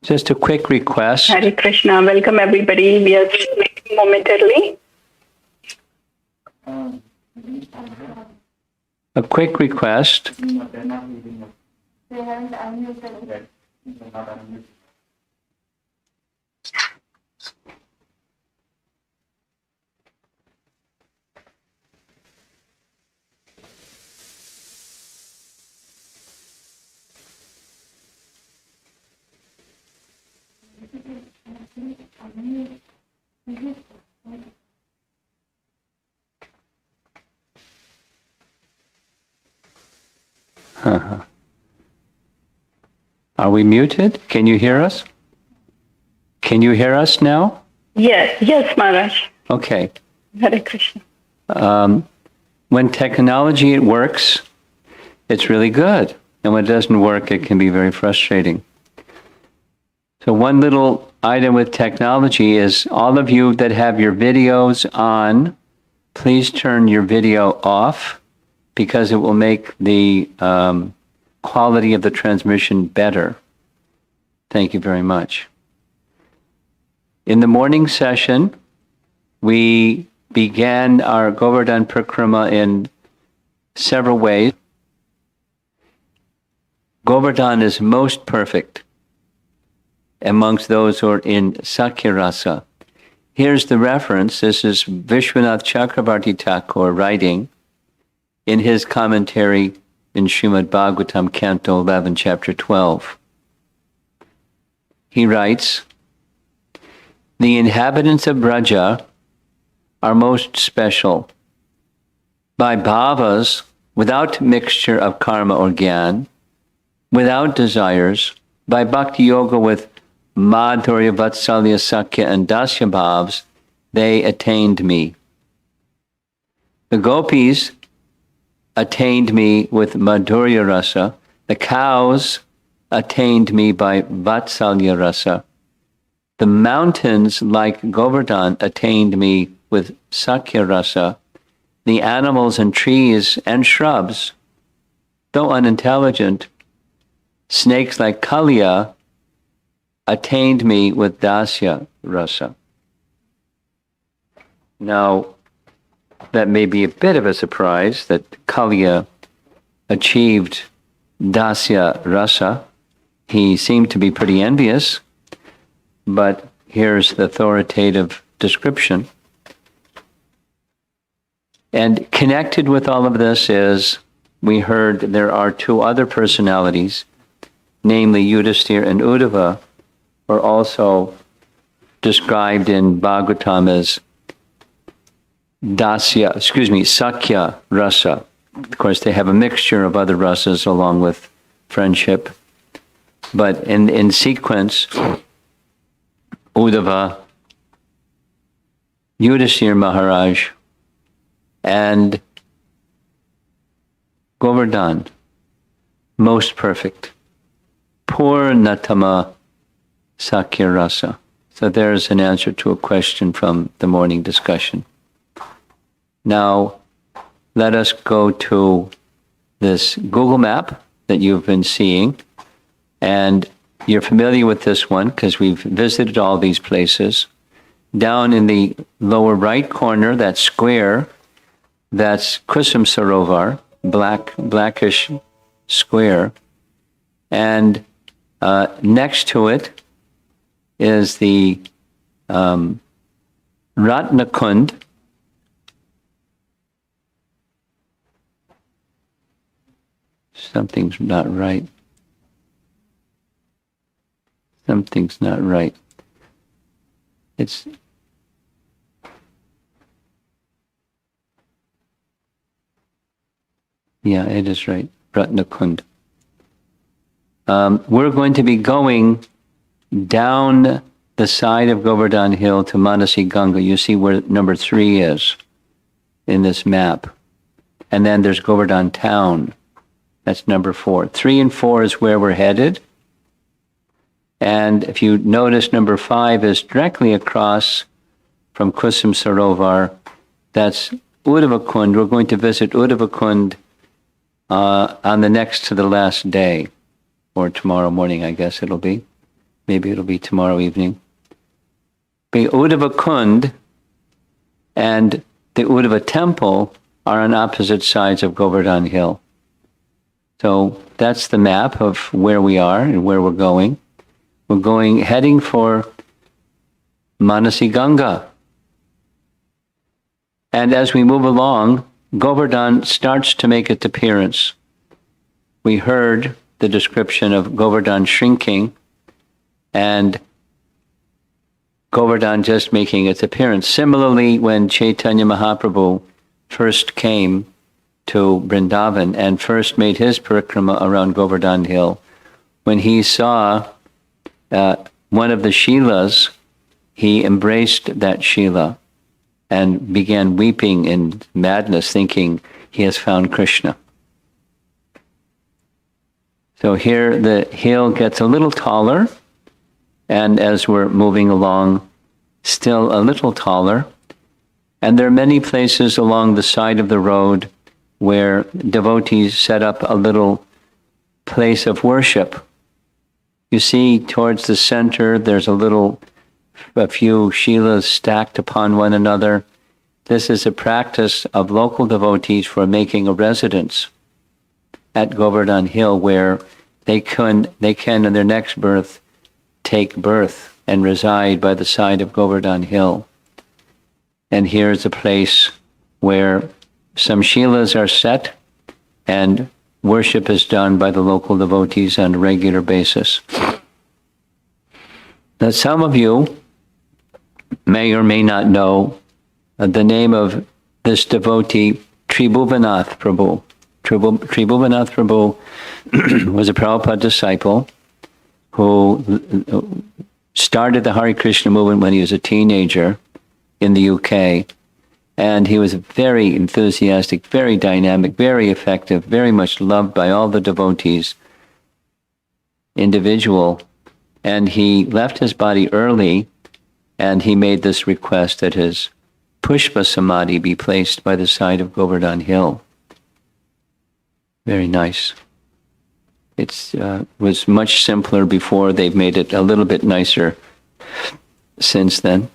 Just a quick request. Hare Krishna. Welcome everybody. We are waiting momentarily. A quick request. Are we muted? Can you hear us? Can you hear us now? Yes, Maharaj. Okay. Hare Krishna. When technology works, it's really good. And when it doesn't work, it can be very frustrating. So one little item with technology is all of you that have your videos on, please turn your video off because it will make the quality of the transmission better. Thank you very much. In the morning session, we began our Govardhan Parikrama in several ways. Govardhan is most perfect amongst those who are in Sakya Rasa. Here's the reference. This is Vishwanath Chakrabarti Thakur writing in his commentary in Srimad Bhagavatam, Canto 11, Chapter 12. He writes, "The inhabitants of Braja are most special. By bhavas, without mixture of karma or gyan, without desires, by bhakti yoga with madhurya, vatsalya, sakya, and dasya bhavs, they attained me. The gopis attained me with madhurya rasa. The cows attained me by vatsalya rasa. The mountains, like Govardhan, attained me with sakya rasa. The animals and trees and shrubs, though unintelligent, snakes like Kaliya, attained me with dasya rasa." Now, that may be a bit of a surprise that Kaliya achieved dasya rasa. He seemed to be pretty envious, but here's the authoritative description. And connected with all of this is, we heard there are two other personalities, namely Yudhisthira and Uddhava, are also described in Bhagavatam as Sakya rasa. Of course, they have a mixture of other rasas along with friendship. But in sequence, Uddhava, Yudhisthira Maharaj, and Govardhan, most perfect. Purnatama Sakya Rasa. So there's an answer to a question from the morning discussion. Now, let us go to this Google map that you've been seeing. And you're familiar with this one because we've visited all these places. Down in the lower right corner, that square, that's Kusum Sarovar, blackish square. And next to it is the Ratna Kund. Something's not right. Something's not right. Yeah, it is right. Ratna Kund. We're going to be going down the side of Govardhan Hill to Manasi Ganga. You see where number 3 is in this map. And then there's Govardhan Town. That's number 4. 3 and 4 is where we're headed. And if you notice, number 5 is directly across from Kusum Sarovar. That's Uddhava Kund. We're going to visit Uddhava Kund on the next to the last day, or tomorrow morning, I guess it'll be. maybe it'll be tomorrow evening. The Uddhava Kund and the Uddhava Temple are on opposite sides of Govardhan Hill. So that's the map of where we are and where we're going. We're heading for Manasi Ganga. And as we move along, Govardhan starts to make its appearance. We heard the description of Govardhan shrinking and Govardhan just making its appearance. Similarly, when Chaitanya Mahaprabhu first came to Vrindavan and first made his parikrama around Govardhan Hill, when he saw one of the Shilas, he embraced that Shila and began weeping in madness, thinking he has found Krishna. So here the hill gets a little taller, and as we're moving along, still a little taller. And there are many places along the side of the road where devotees set up a little place of worship. You see towards the center, there's a few shilas stacked upon one another. This is a practice of local devotees for making a residence at Govardhan Hill where they can in their next birth take birth and reside by the side of Govardhan Hill. And here's a place where some shilas are set and worship is done by the local devotees on a regular basis. Now, some of you may or may not know the name of this devotee, Tribhuvanath Prabhu. Tribhuvanath Prabhu was a Prabhupada disciple who started the Hare Krishna movement when he was a teenager in the UK. And he was very enthusiastic, very dynamic, very effective, very much loved by all the devotees, individual. And he left his body early, and he made this request that his Pushpa Samadhi be placed by the side of Govardhan Hill. Very nice. It was much simpler before. They've made it a little bit nicer since then.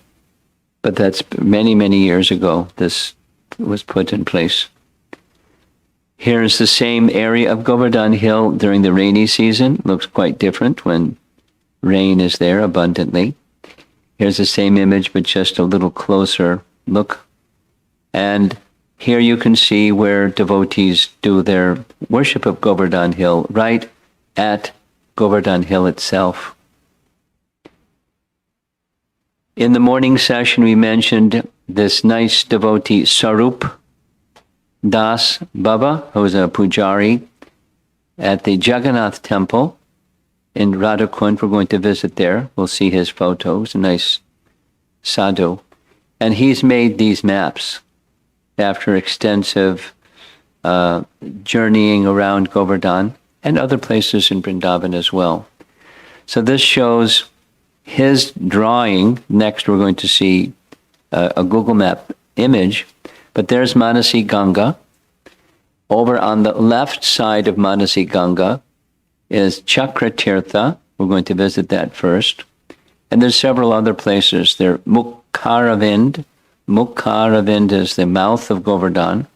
But that's many, many years ago this was put in place. Here's the same area of Govardhan Hill during the rainy season. Looks quite different when rain is there abundantly. Here's the same image, but just a little closer look. And here you can see where devotees do their worship of Govardhan Hill, right at Govardhan Hill itself. In the morning session, we mentioned this nice devotee, Sarup Das Baba, who is a pujari at the Jagannath Temple in Radhakund. We're going to visit there. We'll see his photos, a nice sadhu. And he's made these maps after extensive journeying around Govardhan and other places in Vrindavan as well. So this shows his drawing. Next, we're going to see a Google Map image, but there's Manasi Ganga. Over on the left side of Manasi Ganga is Chakratirtha. We're going to visit that first. And there's several other places. There, Mukharavind. Mukharavind is the mouth of Govardhan.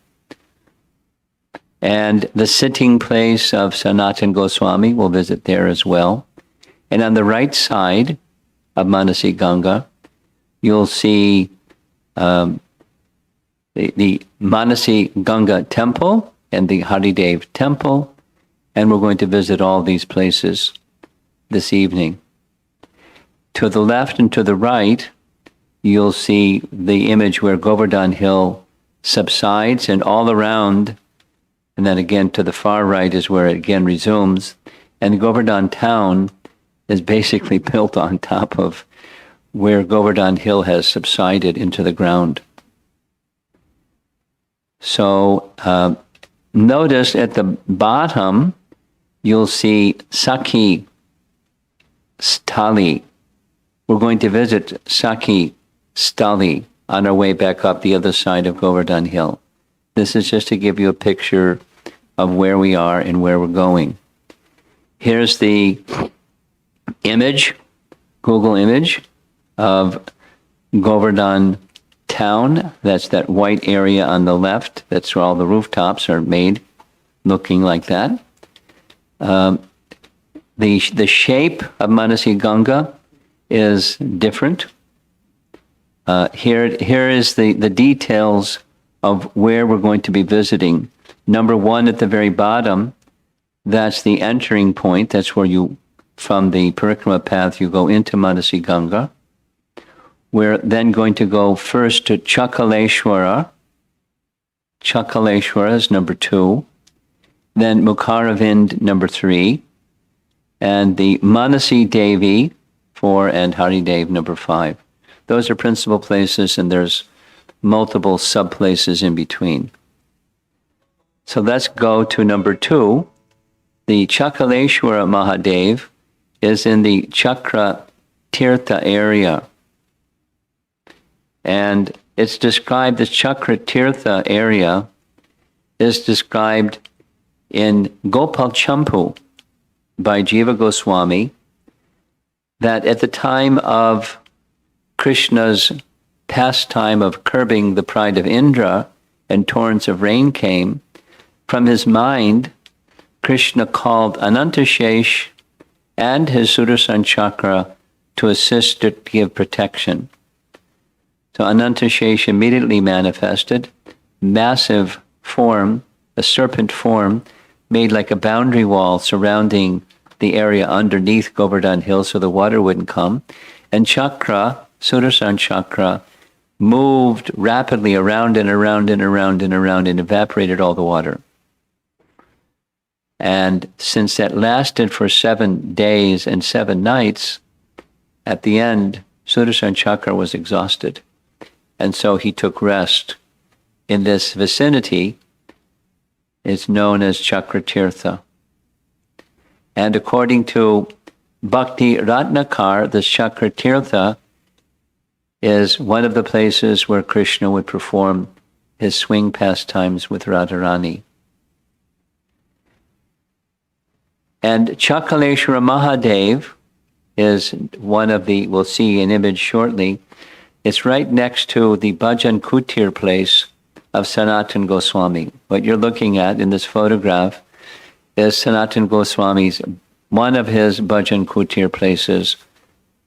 And the sitting place of Sanatana Goswami, we'll visit there as well. And on the right side of Manasi Ganga, you'll see the Manasi Ganga temple and the Haridev temple, and we're going to visit all these places this evening. To the left and to the right, you'll see the image where Govardhan Hill subsides, and all around, and then again to the far right is where it again resumes, and Govardhan town is basically built on top of where Govardhan Hill has subsided into the ground. So notice at the bottom, you'll see Sakhi Stali. We're going to visit Sakhi Stali on our way back up the other side of Govardhan Hill. This is just to give you a picture of where we are and where we're going. Here's the image Google image of Govardhan town. That's that white area on the left. That's where all the rooftops are made, looking like that. The shape of Manasi Ganga is different. Here is the details of where we're going to be visiting. Number one at the very bottom, that's the entering point. That's where you, from the Parikrama path, you go into Manasi Ganga. We're then going to go first to Chakaleshwara. Chakaleshwara is number 2. Then Mukharavind, number 3. And the Manasi Devi, 4, and Haridev, number 5. Those are principal places, and there's multiple sub-places in between. So let's go to number 2. The Chakaleshwara Mahadeva is in the Chakra Tirtha area. And it's described, the Chakra Tirtha area is described in Gopal Champu by Jiva Goswami, that at the time of Krishna's pastime of curbing the pride of Indra and torrents of rain came, from his mind, Krishna called Anantashesh and his Sudarshan Chakra to assist to give protection. So Anantashesh immediately manifested, massive form, a serpent form, made like a boundary wall surrounding the area underneath Govardhan Hill so the water wouldn't come. And Chakra, Sudarshan Chakra, moved rapidly around and around and around and around and evaporated all the water. And since that lasted for 7 days and 7 nights, at the end, Sudarshan Chakra was exhausted. And so he took rest in this vicinity. It's known as Chakra Tirtha. And according to Bhakti Ratnakar, the Chakra Tirtha is one of the places where Krishna would perform his swing pastimes with Radharani. And Chakaleshwara Mahadeva is one of the, we'll see an image shortly, it's right next to the Bhajan Kutir place of Sanatana Goswami. What you're looking at in this photograph is Sanatana Goswami's, one of his Bhajan Kutir places,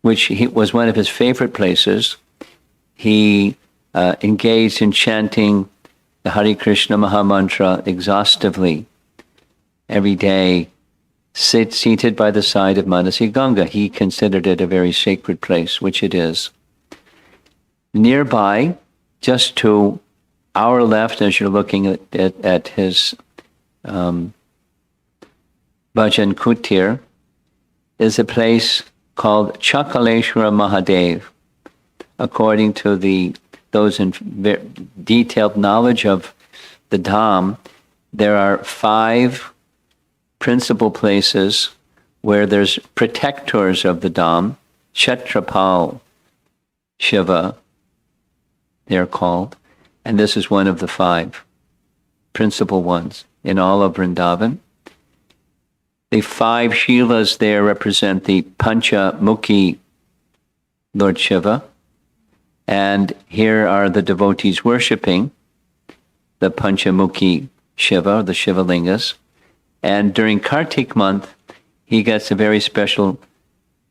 which was one of his favorite places. He engaged in chanting the Hare Krishna Mahamantra exhaustively every day, seated by the side of Manasi Ganga. He considered it a very sacred place, which it is. Nearby, just to our left, as you're looking at his Bhajan Kutir, is a place called Chakaleshwara Mahadeva. According to those in detailed knowledge of the Dham, there are 5 principal places where there's protectors of the Dham, Kshetrapal Shiva, they're called, and this is one of the 5 principal ones in all of Vrindavan. The 5 Shilas there represent the Pancha-mukhi Lord Shiva, and here are the devotees worshipping the Pancha-mukhi Shiva, the Shivalingas. And during Kartik month, he gets a very special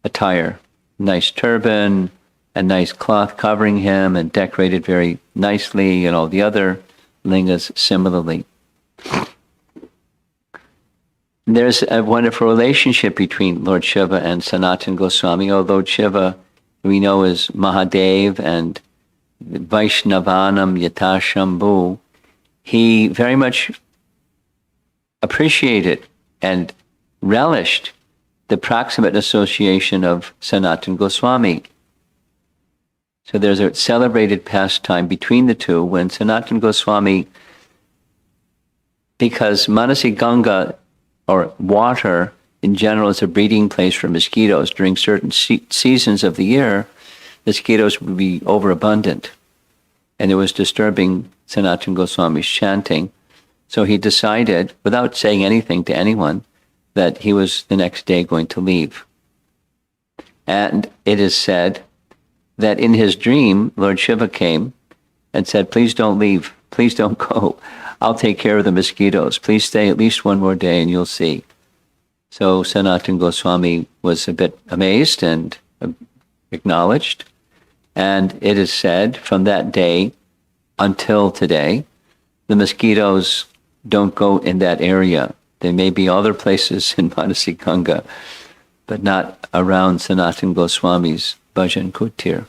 attire, nice turban, a nice cloth covering him and decorated very nicely, and all the other lingas similarly. There's a wonderful relationship between Lord Shiva and Sanatana Goswami, although Shiva we know is Mahadev and Vaishnavanam Yatashambhu. He very much appreciated and relished the proximate association of Sanatana Goswami. So there's a celebrated pastime between the two when Sanatana Goswami, because Manasi Ganga, or water in general, is a breeding place for mosquitoes. During certain seasons of the year, mosquitoes would be overabundant, and it was disturbing Sanatana Goswami's chanting. So he decided, without saying anything to anyone, that he was the next day going to leave. And it is said that in his dream, Lord Shiva came and said, please don't leave. Please don't go. I'll take care of the mosquitoes. Please stay at least one more day and you'll see. So Sanatana Goswami was a bit amazed and acknowledged. And it is said from that day until today, the mosquitoes don't go in that area. There may be other places in Manasi Ganga, but not around Sanatana Goswami's Bhajan Kutir.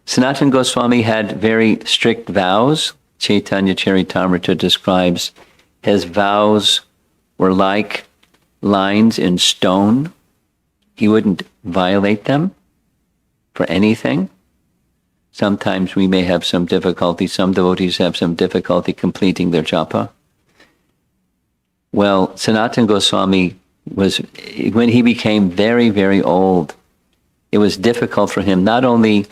Sanatana Goswami had very strict vows. Chaitanya Charitamrita describes his vows were like lines in stone. He wouldn't violate them for anything. Sometimes we may have some difficulty. Some devotees have some difficulty completing their japa. Well, Sanatana Goswami was, when he became very, very old, it was difficult for him not only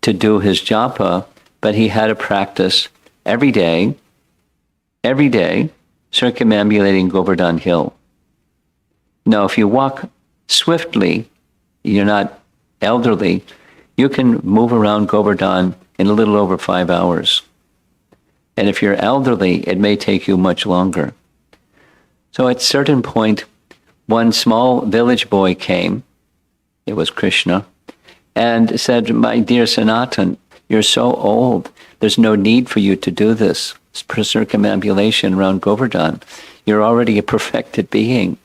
to do his japa, but he had to practice every day, circumambulating Govardhan Hill. Now, if you walk swiftly, you're not elderly, you can move around Govardhan in a little over 5 hours. And if you're elderly, it may take you much longer. So at a certain point, one small village boy came, it was Krishna, and said, my dear Sanatan, you're so old, there's no need for you to do this circumambulation around Govardhan. You're already a perfected being.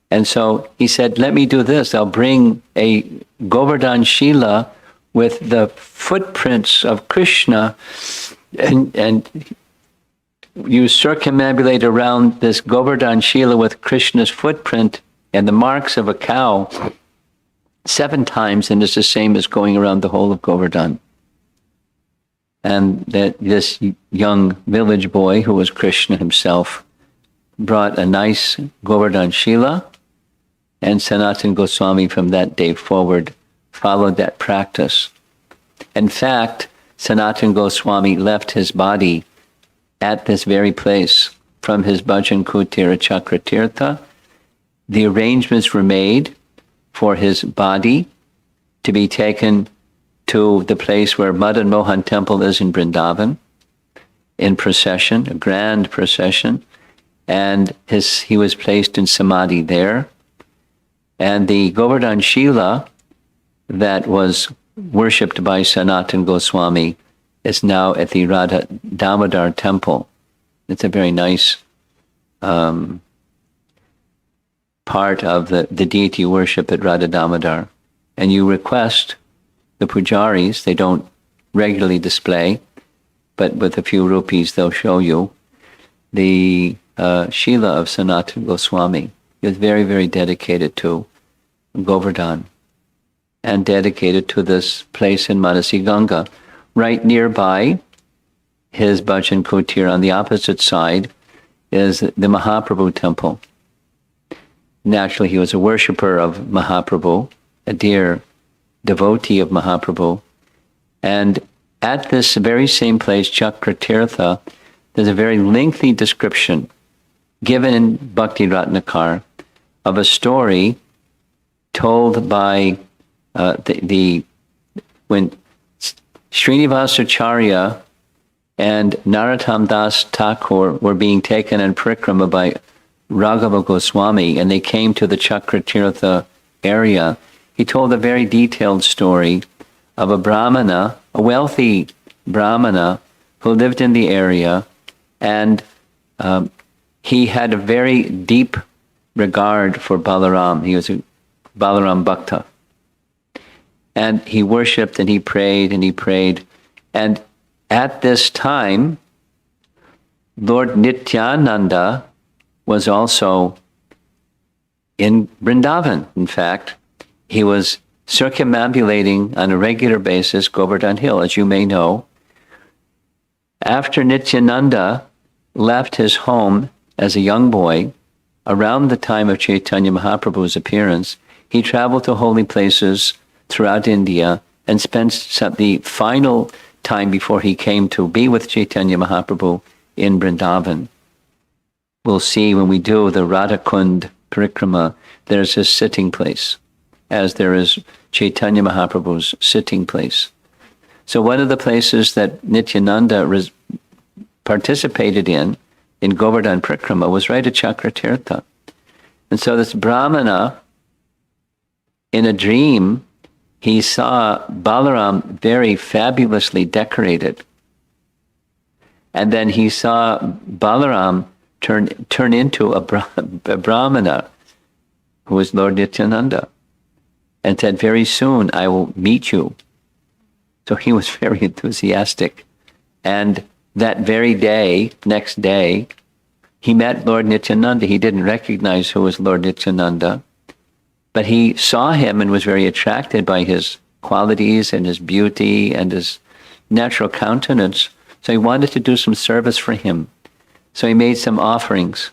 And so he said, let me do this. I'll bring a Govardhan Shila with the footprints of Krishna, and you circumambulate around this Govardhan Shila with Krishna's footprint and the marks of a cow 7 times, and it's the same as going around the whole of Govardhan. And that this young village boy, who was Krishna himself, brought a nice Govardhan Shila, and Sanatana Goswami from that day forward followed that practice. In fact, Sanatana Goswami left his body at this very place from his Bhajan Kutir Chakratirtha. The arrangements were made for his body to be taken to the place where Madan Mohan Temple is in Vrindavan, in procession, a grand procession, and he was placed in Samadhi there. And the Govardhan Shila that was worshipped by Sanatana Goswami is now at the Radha Damodar temple. It's a very nice part of the deity worship at Radha Damodar. And you request the pujaris, they don't regularly display, but with a few rupees they'll show you the Shila of Sanatana Goswami. He was very, very dedicated to Govardhan and dedicated to this place in Manasi Ganga. Right nearby his Bhajan Kutir on the opposite side is the Mahaprabhu temple. Naturally, he was a worshipper of Mahaprabhu, a dear devotee of Mahaprabhu. And at this very same place, Chakratirtha, there's a very lengthy description given in Bhakti Ratnakar of a story told by when Srinivasacharya and Narottam Das Thakur were being taken in Parikrama by Raghava Goswami, and they came to the Chakratirtha area. He told a very detailed story of a Brahmana, a wealthy Brahmana who lived in the area, and he had a very deep regard for Balaram. He was a Balaram Bhakta. And he worshipped and he prayed and he prayed. And at this time, Lord Nityananda was also in Vrindavan. In fact, he was circumambulating on a regular basis Govardhan Hill, as you may know. After Nityananda left his home as a young boy, around the time of Chaitanya Mahaprabhu's appearance, he traveled to holy places throughout India and spent the final time before he came to be with Chaitanya Mahaprabhu in Vrindavan. We'll see when we do the Radha Kund Parikrama, there's his sitting place. as there is Chaitanya Mahaprabhu's sitting place. So one of the places that Nityananda participated in Govardhan Parikrama, was right at Chakratirtha. And so this Brahmana, in a dream, he saw Balaram very fabulously decorated. And then he saw Balaram turn into a Brahmana, who was Lord Nityananda, and said, very soon I will meet you. So he was very enthusiastic. And that very day, next day, he met Lord Nityananda. He didn't recognize who was Lord Nityananda, but he saw him and was very attracted by his qualities and his beauty and his natural countenance. So he wanted to do some service for him. So he made some offerings,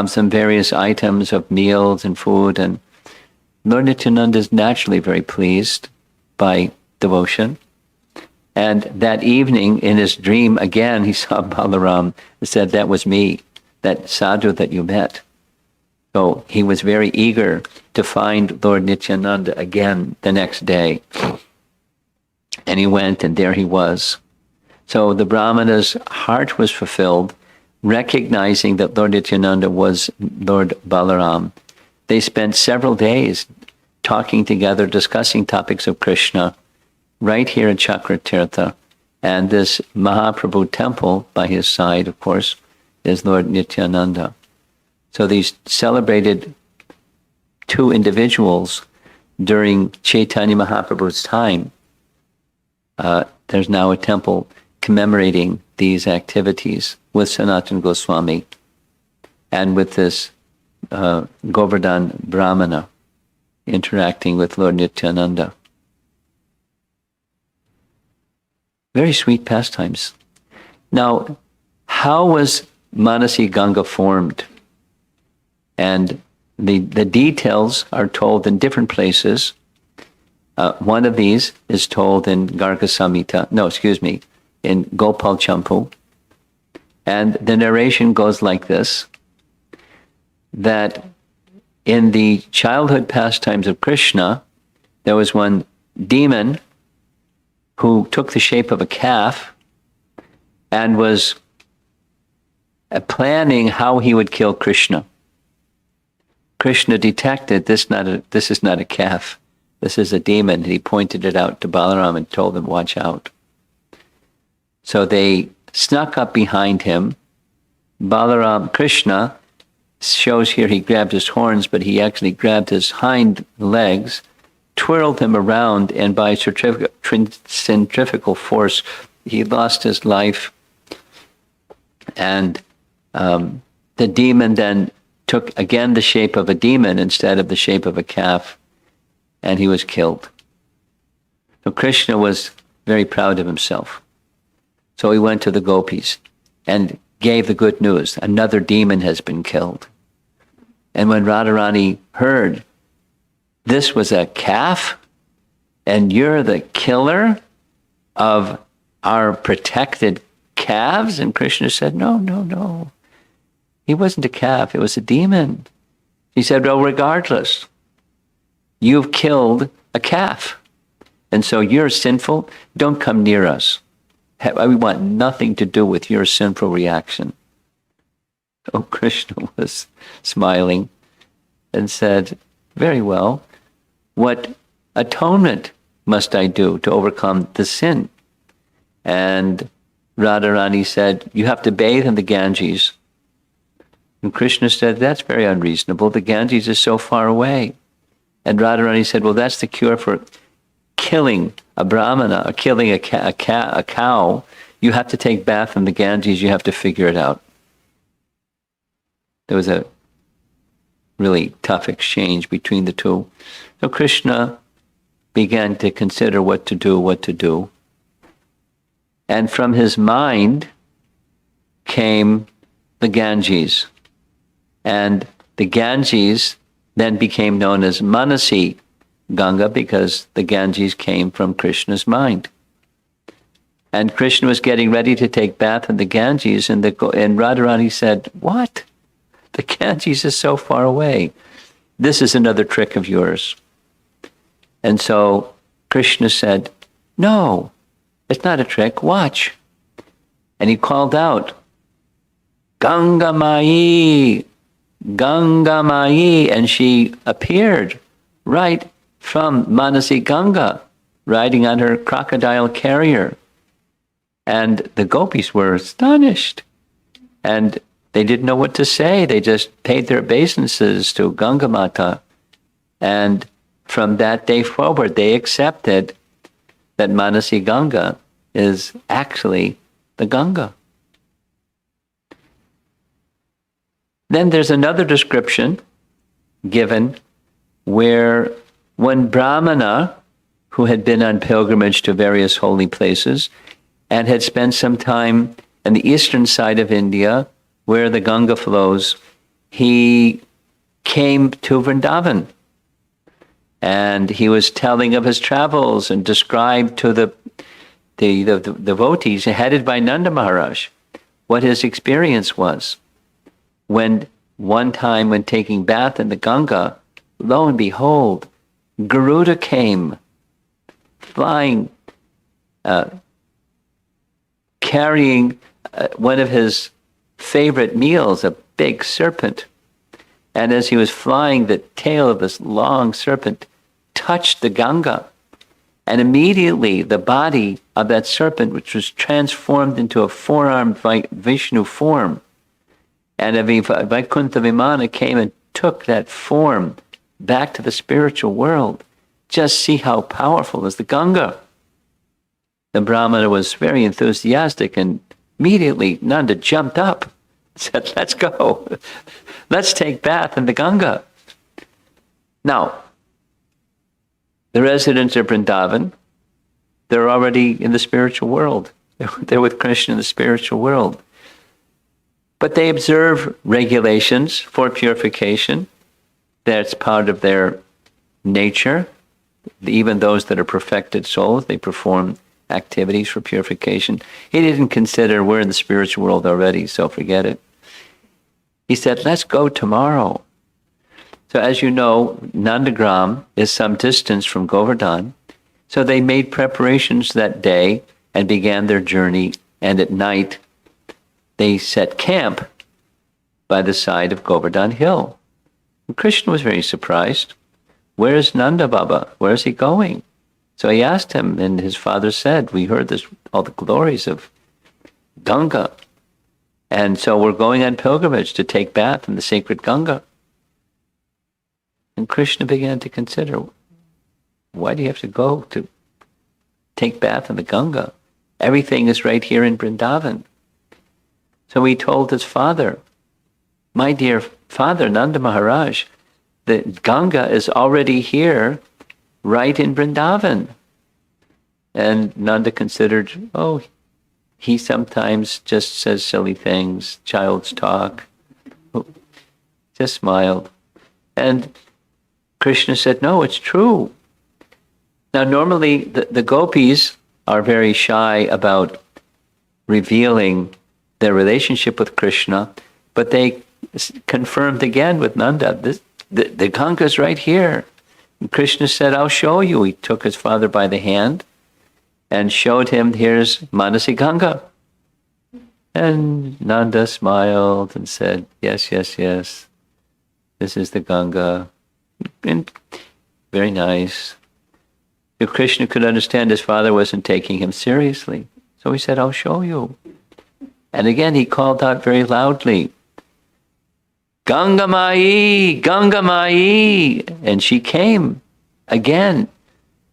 some various items of meals and food. And Lord Nityananda is naturally very pleased by devotion. And that evening in his dream, again, he saw Balaram and said, that was me, that sadhu that you met. So he was very eager to find Lord Nityananda again the next day. And he went, and there he was. So the Brahmana's heart was fulfilled, recognizing that Lord Nityananda was Lord Balaram. They spent several days talking together, discussing topics of Krishna, right here in Chakratirtha. And this Mahaprabhu temple by his side, of course, is Lord Nityananda. So these celebrated two individuals during Chaitanya Mahaprabhu's time. There's now a temple commemorating these activities with Sanatana Goswami and with this Govardhan Brahmana interacting with Lord Nityananda. Very sweet pastimes. Now, how was Manasi Ganga formed? And the details are told in different places. One of these is told in Garga Samhita, in Gopal Champu. And the narration goes like this, that in the childhood pastimes of Krishna, there was one demon who took the shape of a calf and was planning how he would kill Krishna. Krishna detected this is not a calf, this is a demon, and he pointed it out to Balaram and told him, watch out. So they snuck up behind him. Balaram, Krishna, shows here he grabbed his horns, but he actually grabbed his hind legs, twirled him around, and by centrifugal force, he lost his life. And the demon then took again the shape of a demon instead of the shape of a calf, and he was killed. So Krishna was very proud of himself. So he went to the gopis and gave the good news. Another demon has been killed. And when Radharani heard, this was a calf, and you're the killer of our protected calves? And Krishna said, no. He wasn't a calf, it was a demon. He said, well, regardless, you've killed a calf. And so you're sinful, don't come near us. We want nothing to do with your sinful reaction. So Krishna was smiling and said, very well, what atonement must I do to overcome the sin? And Radharani said, you have to bathe in the Ganges. And Krishna said, that's very unreasonable. The Ganges is so far away. And Radharani said, well, that's the cure for killing a brahmana, or killing a cow. You have to take bath in the Ganges. You have to figure it out. There was a really tough exchange between the two. So Krishna began to consider what to do. And from his mind came the Ganges. And the Ganges then became known as Manasi Ganga because the Ganges came from Krishna's mind. And Krishna was getting ready to take bath in the Ganges, and Radharani said, what? The Ganges is so far away. This is another trick of yours. And so Krishna said, no, it's not a trick, watch. And he called out, Ganga Mai, Ganga Mai, and she appeared right from Manasi Ganga, riding on her crocodile carrier. And the gopis were astonished. And they didn't know what to say. They just paid their obeisances to Ganga Mata. And from that day forward, they accepted that Manasi Ganga is actually the Ganga. Then there's another description given where one Brahmana who had been on pilgrimage to various holy places and had spent some time on the eastern side of India where the Ganga flows, he came to Vrindavan. And he was telling of his travels and described to the devotees headed by Nanda Maharaj what his experience was. When one time when taking bath in the Ganga, lo and behold, Garuda came, flying, carrying one of his favorite meals, a big serpent. And as he was flying, the tail of this long serpent touched the Ganga. And immediately the body of that serpent, which was transformed into a four-armed Vishnu form, and a Vaikuntha Vimana came and took that form back to the spiritual world. Just see how powerful is the Ganga. The Brahmana was very enthusiastic, and immediately Nanda jumped up, said, let's go. Let's take bath in the Ganga. Now, the residents of Vrindavan, they're already in the spiritual world. They're with Krishna in the spiritual world. But they observe regulations for purification. That's part of their nature. Even those that are perfected souls, they perform activities for purification. He didn't consider we're in the spiritual world already, so forget it. He said, let's go tomorrow. So as you know, Nandagram is some distance from Govardhan. So they made preparations that day and began their journey. And at night, they set camp by the side of Govardhan Hill. And Krishna was very surprised. Where is Nanda Baba? Where is he going? So he asked him, and his father said, we heard this, all the glories of Ganga. And so we're going on pilgrimage to take bath in the sacred Ganga. And Krishna began to consider, why do you have to go to take bath in the Ganga? Everything is right here in Vrindavan. So he told his father, my dear father, Nanda Maharaj, the Ganga is already here, right in Vrindavan. And Nanda considered, oh, he sometimes just says silly things, child's talk. Just smiled. And Krishna said, no, it's true. Now, normally the gopis are very shy about revealing their relationship with Krishna, but they confirmed again with Nanda, the Ganga's right here. And Krishna said, I'll show you. He took his father by the hand and showed him, here's Manasi Ganga. And Nanda smiled and said, yes, yes, yes, this is the Ganga. And very nice. If Krishna could understand his father wasn't taking him seriously. So he said, I'll show you. And again, he called out very loudly, Ganga Mai, Ganga Mai. And she came again,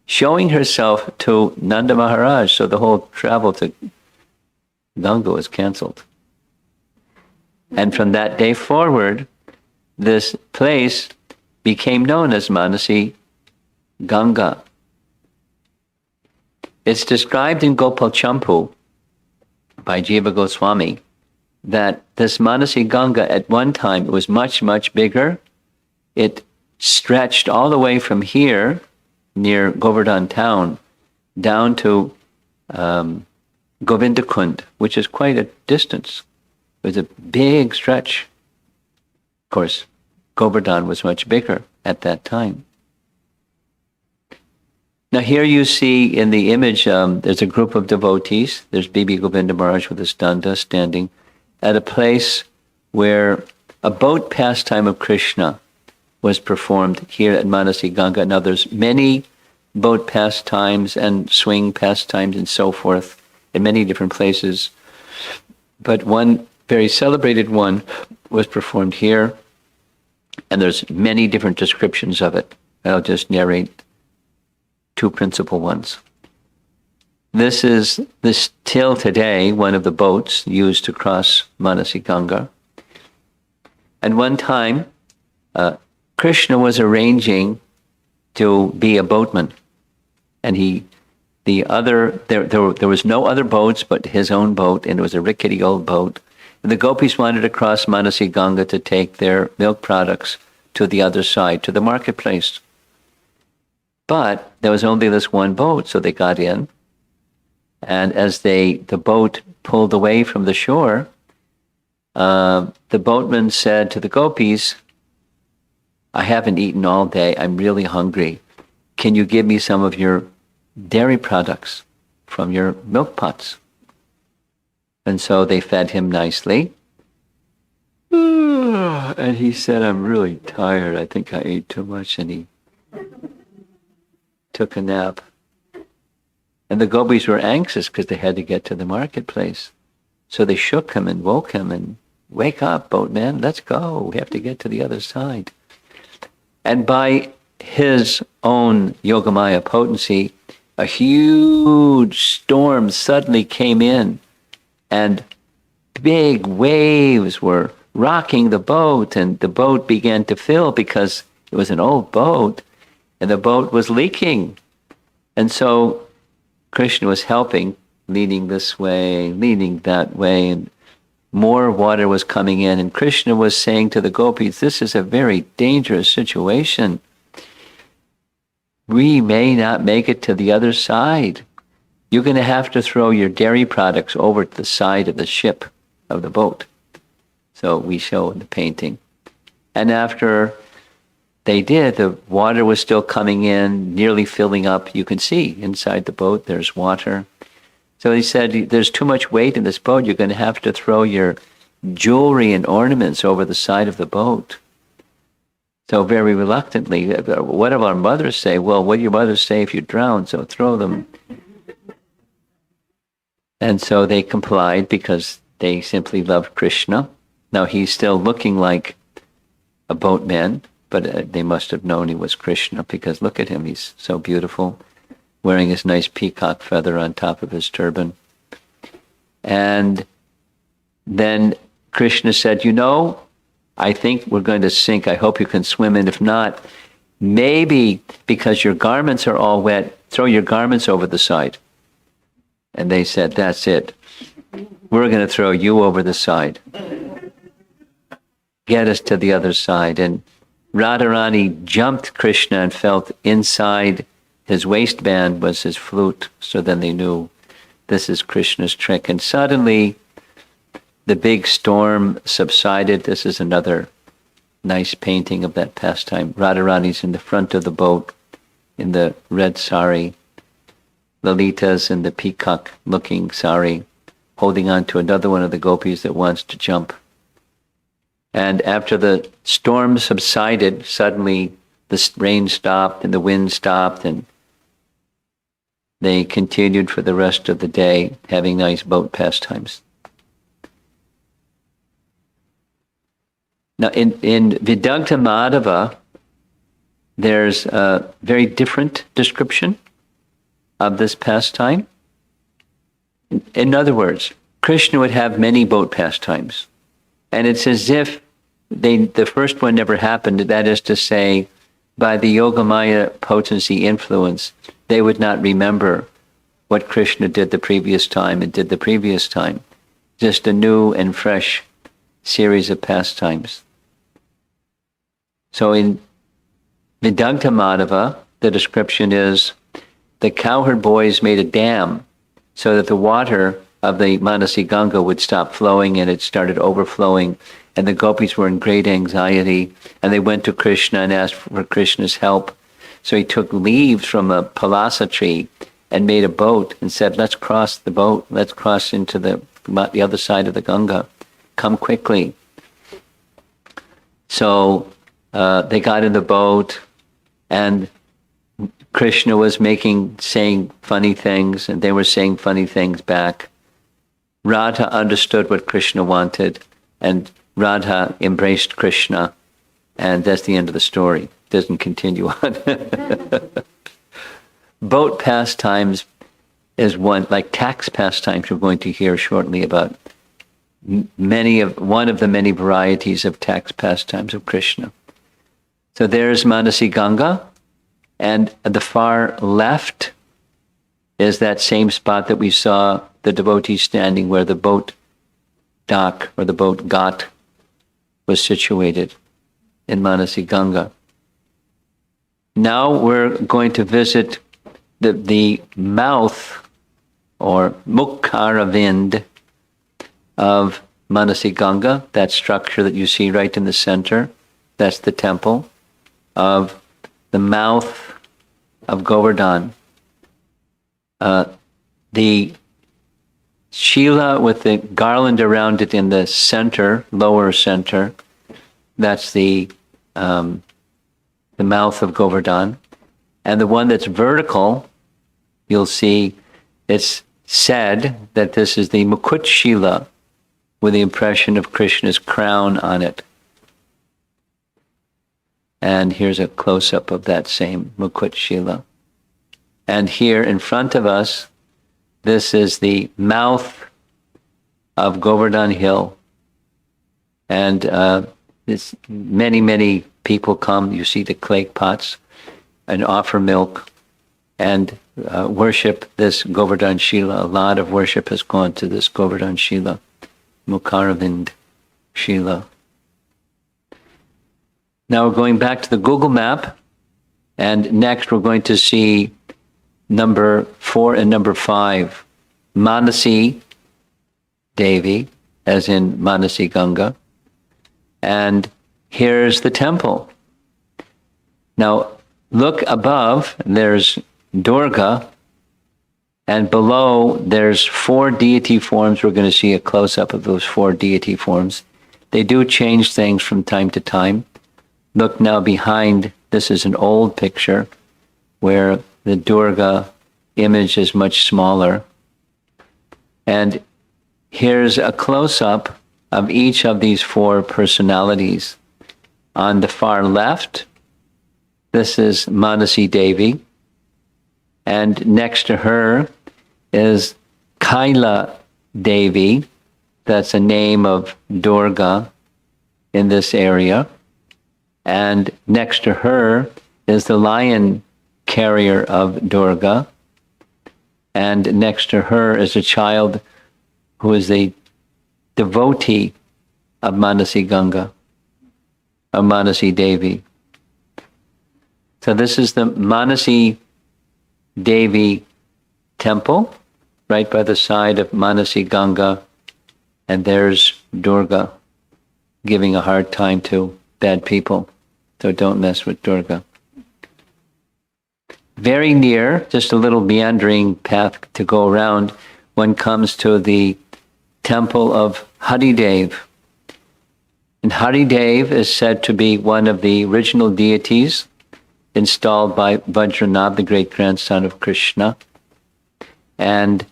showing herself to Nanda Maharaj. So the whole travel to Ganga was canceled. And from that day forward, this place became known as Manasi Ganga. It's described in Gopal Champu by Jiva Goswami that this Manasi Ganga at one time was much, much bigger. It stretched all the way from here, near Govardhan town, down to Govinda Kund, which is quite a distance. It was a big stretch. Of course, Govardhan was much bigger at that time. Now here you see in the image, there's a group of devotees. There's Bibi Govinda Maharaj with his danda standing at a place where a boat pastime of Krishna was performed here at Manasi Ganga. Now there's many boat pastimes and swing pastimes and so forth in many different places. But one very celebrated one was performed here, and there's many different descriptions of it. I'll just narrate two principal ones. This is, till today, one of the boats used to cross Manasi Ganga. And one time, Krishna was arranging to be a boatman. And there was no other boats but his own boat, and it was a rickety old boat. And the gopis wanted to cross Manasi Ganga to take their milk products to the other side, to the marketplace. But there was only this one boat, so they got in. And as the boat pulled away from the shore, the boatman said to the gopis, "I haven't eaten all day. I'm really hungry. Can you give me some of your dairy products from your milk pots?" And so they fed him nicely. And he said, "I'm really tired. I think I ate too much." And he took a nap. And the gopis were anxious because they had to get to the marketplace. So they shook him and woke him and, "Wake up, boatman, let's go. We have to get to the other side." And by his own Yogamaya potency, a huge storm suddenly came in, and big waves were rocking the boat, and the boat began to fill because it was an old boat, and the boat was leaking. And so Krishna was helping, leaning this way, leaning that way, and more water was coming in. And Krishna was saying to the gopis, "This is a very dangerous situation. We may not make it to the other side. You're going to have to throw your dairy products over to the side of the ship, of the boat." So we show in the painting. And after they did, the water was still coming in, nearly filling up. You can see inside the boat there's water. So he said, "There's too much weight in this boat. You're going to have to throw your jewelry and ornaments over the side of the boat." So very reluctantly, what do our mothers say? "Well, what do your mothers say if you drown? So throw them." And so they complied because they simply loved Krishna. Now he's still looking like a boatman, but they must have known he was Krishna because look at him, he's so beautiful, wearing his nice peacock feather on top of his turban. And then Krishna said, "I think we're going to sink. I hope you can swim. And if not, maybe because your garments are all wet, throw your garments over the side." And they said, "That's it. We're going to throw you over the side. Get us to the other side." And Radharani jumped Krishna and felt inside his waistband was his flute. So then they knew this is Krishna's trick. And suddenly the big storm subsided. This is another nice painting of that pastime. Radharani's in the front of the boat in the red sari. Lalita's in the peacock-looking sari, holding on to another one of the gopis that wants to jump. And after the storm subsided, suddenly the rain stopped and the wind stopped, and they continued for the rest of the day having nice boat pastimes. Now in Vedanta Madhava, there's a very different description of this pastime. In other words, Krishna would have many boat pastimes. And it's as if the first one never happened. That is to say, by the Yogamaya potency influence, they would not remember what Krishna did the previous time and did the previous time. Just a new and fresh series of pastimes. So in Vedanta Madhava, the description is, the cowherd boys made a dam so that the water of the Manasi Ganga would stop flowing, and it started overflowing, and the gopis were in great anxiety, and they went to Krishna and asked for Krishna's help. So he took leaves from a palasa tree and made a boat and said, let's cross the boat. Let's cross into the other side of the Ganga. Come quickly. So they got in the boat, and Krishna was saying funny things, and they were saying funny things back. Radha understood what Krishna wanted, and Radha embraced Krishna, and that's the end of the story. Doesn't continue on. Boat pastimes is one, like tax pastimes we're going to hear shortly about. One of the many varieties of tax pastimes of Krishna. So there's Manasi Ganga, and at the far left is that same spot that we saw the devotees standing, where the boat dock or the boat ghat was situated in Manasi Ganga. Now we're going to visit the mouth or Mukharavind of Manasi Ganga, that structure that you see right in the center. That's the temple of the mouth of Govardhan. The Shila with the garland around it in the center, lower center, that's the mouth of Govardhan. And the one that's vertical, you'll see it's said that this is the Mukut Shila with the impression of Krishna's crown on it. And here's a close-up of that same Mukut Shila. And here in front of us, this is the mouth of Govardhan Hill. And many people come, you see the clay pots, and offer milk and worship this Govardhan Shila. A lot of worship has gone to this Govardhan Shila, Mukharavind Shila. Now we're going back to the Google map, and next we're going to see number 4 and number 5, Manasi Devi, as in Manasi Ganga. And here's the temple. Now look above, there's Durga, and below there's 4 deity forms. We're going to see a close-up of those 4 deity forms. They do change things from time to time. Look now behind, this is an old picture where the Durga image is much smaller. And here's a close-up of each of these 4 personalities. On the far left, this is Manasi Devi. And next to her is Kaila Devi. That's a name of Durga in this area. And next to her is the lion carrier of Durga. And next to her is a child who is a devotee of Manasi Ganga, of Manasi Devi. So this is the Manasi Devi temple, right by the side of Manasi Ganga. And there's Durga giving a hard time to bad people. So don't mess with Durga. Very near, just a little meandering path to go around, one comes to the temple of Haridev. And Haridev is said to be one of the original deities installed by Vajranath, the great grandson of Krishna. And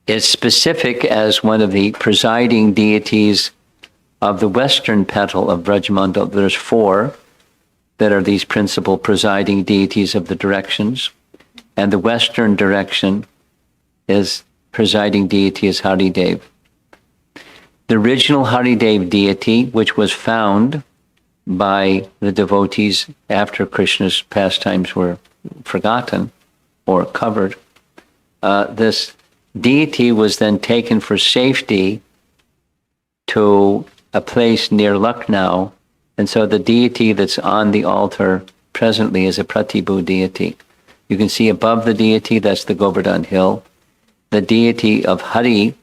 is specific as one of the presiding deities of the western petal of Brajmandal. There's 4 that are these principal presiding deities of the directions. And the western direction is presiding deity is Haridev. The original Haridev deity, which was found by the devotees after Krishna's pastimes were forgotten or covered, this deity was then taken for safety to a place near Lucknow, and so the deity that's on the altar presently is a Pratibhu deity. You can see above the deity, that's the Govardhan hill. The deity of Hari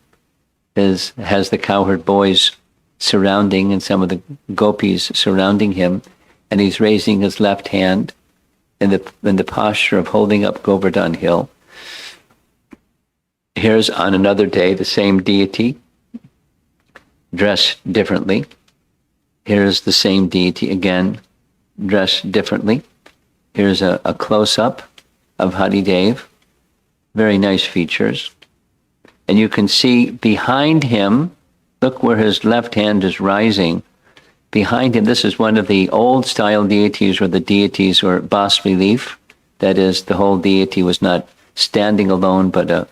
has the cowherd boys surrounding and some of the gopis surrounding him, and he's raising his left hand in the posture of holding up Govardhan Hill. Here's on another day the same deity, dressed differently. Here's the same deity again, dressed differently. Here's a close-up of Haridev, very nice features. And you can see behind him, look where his left hand is rising. Behind him, this is one of the old-style deities where the deities were bas-relief. That is, the whole deity was not standing alone, but a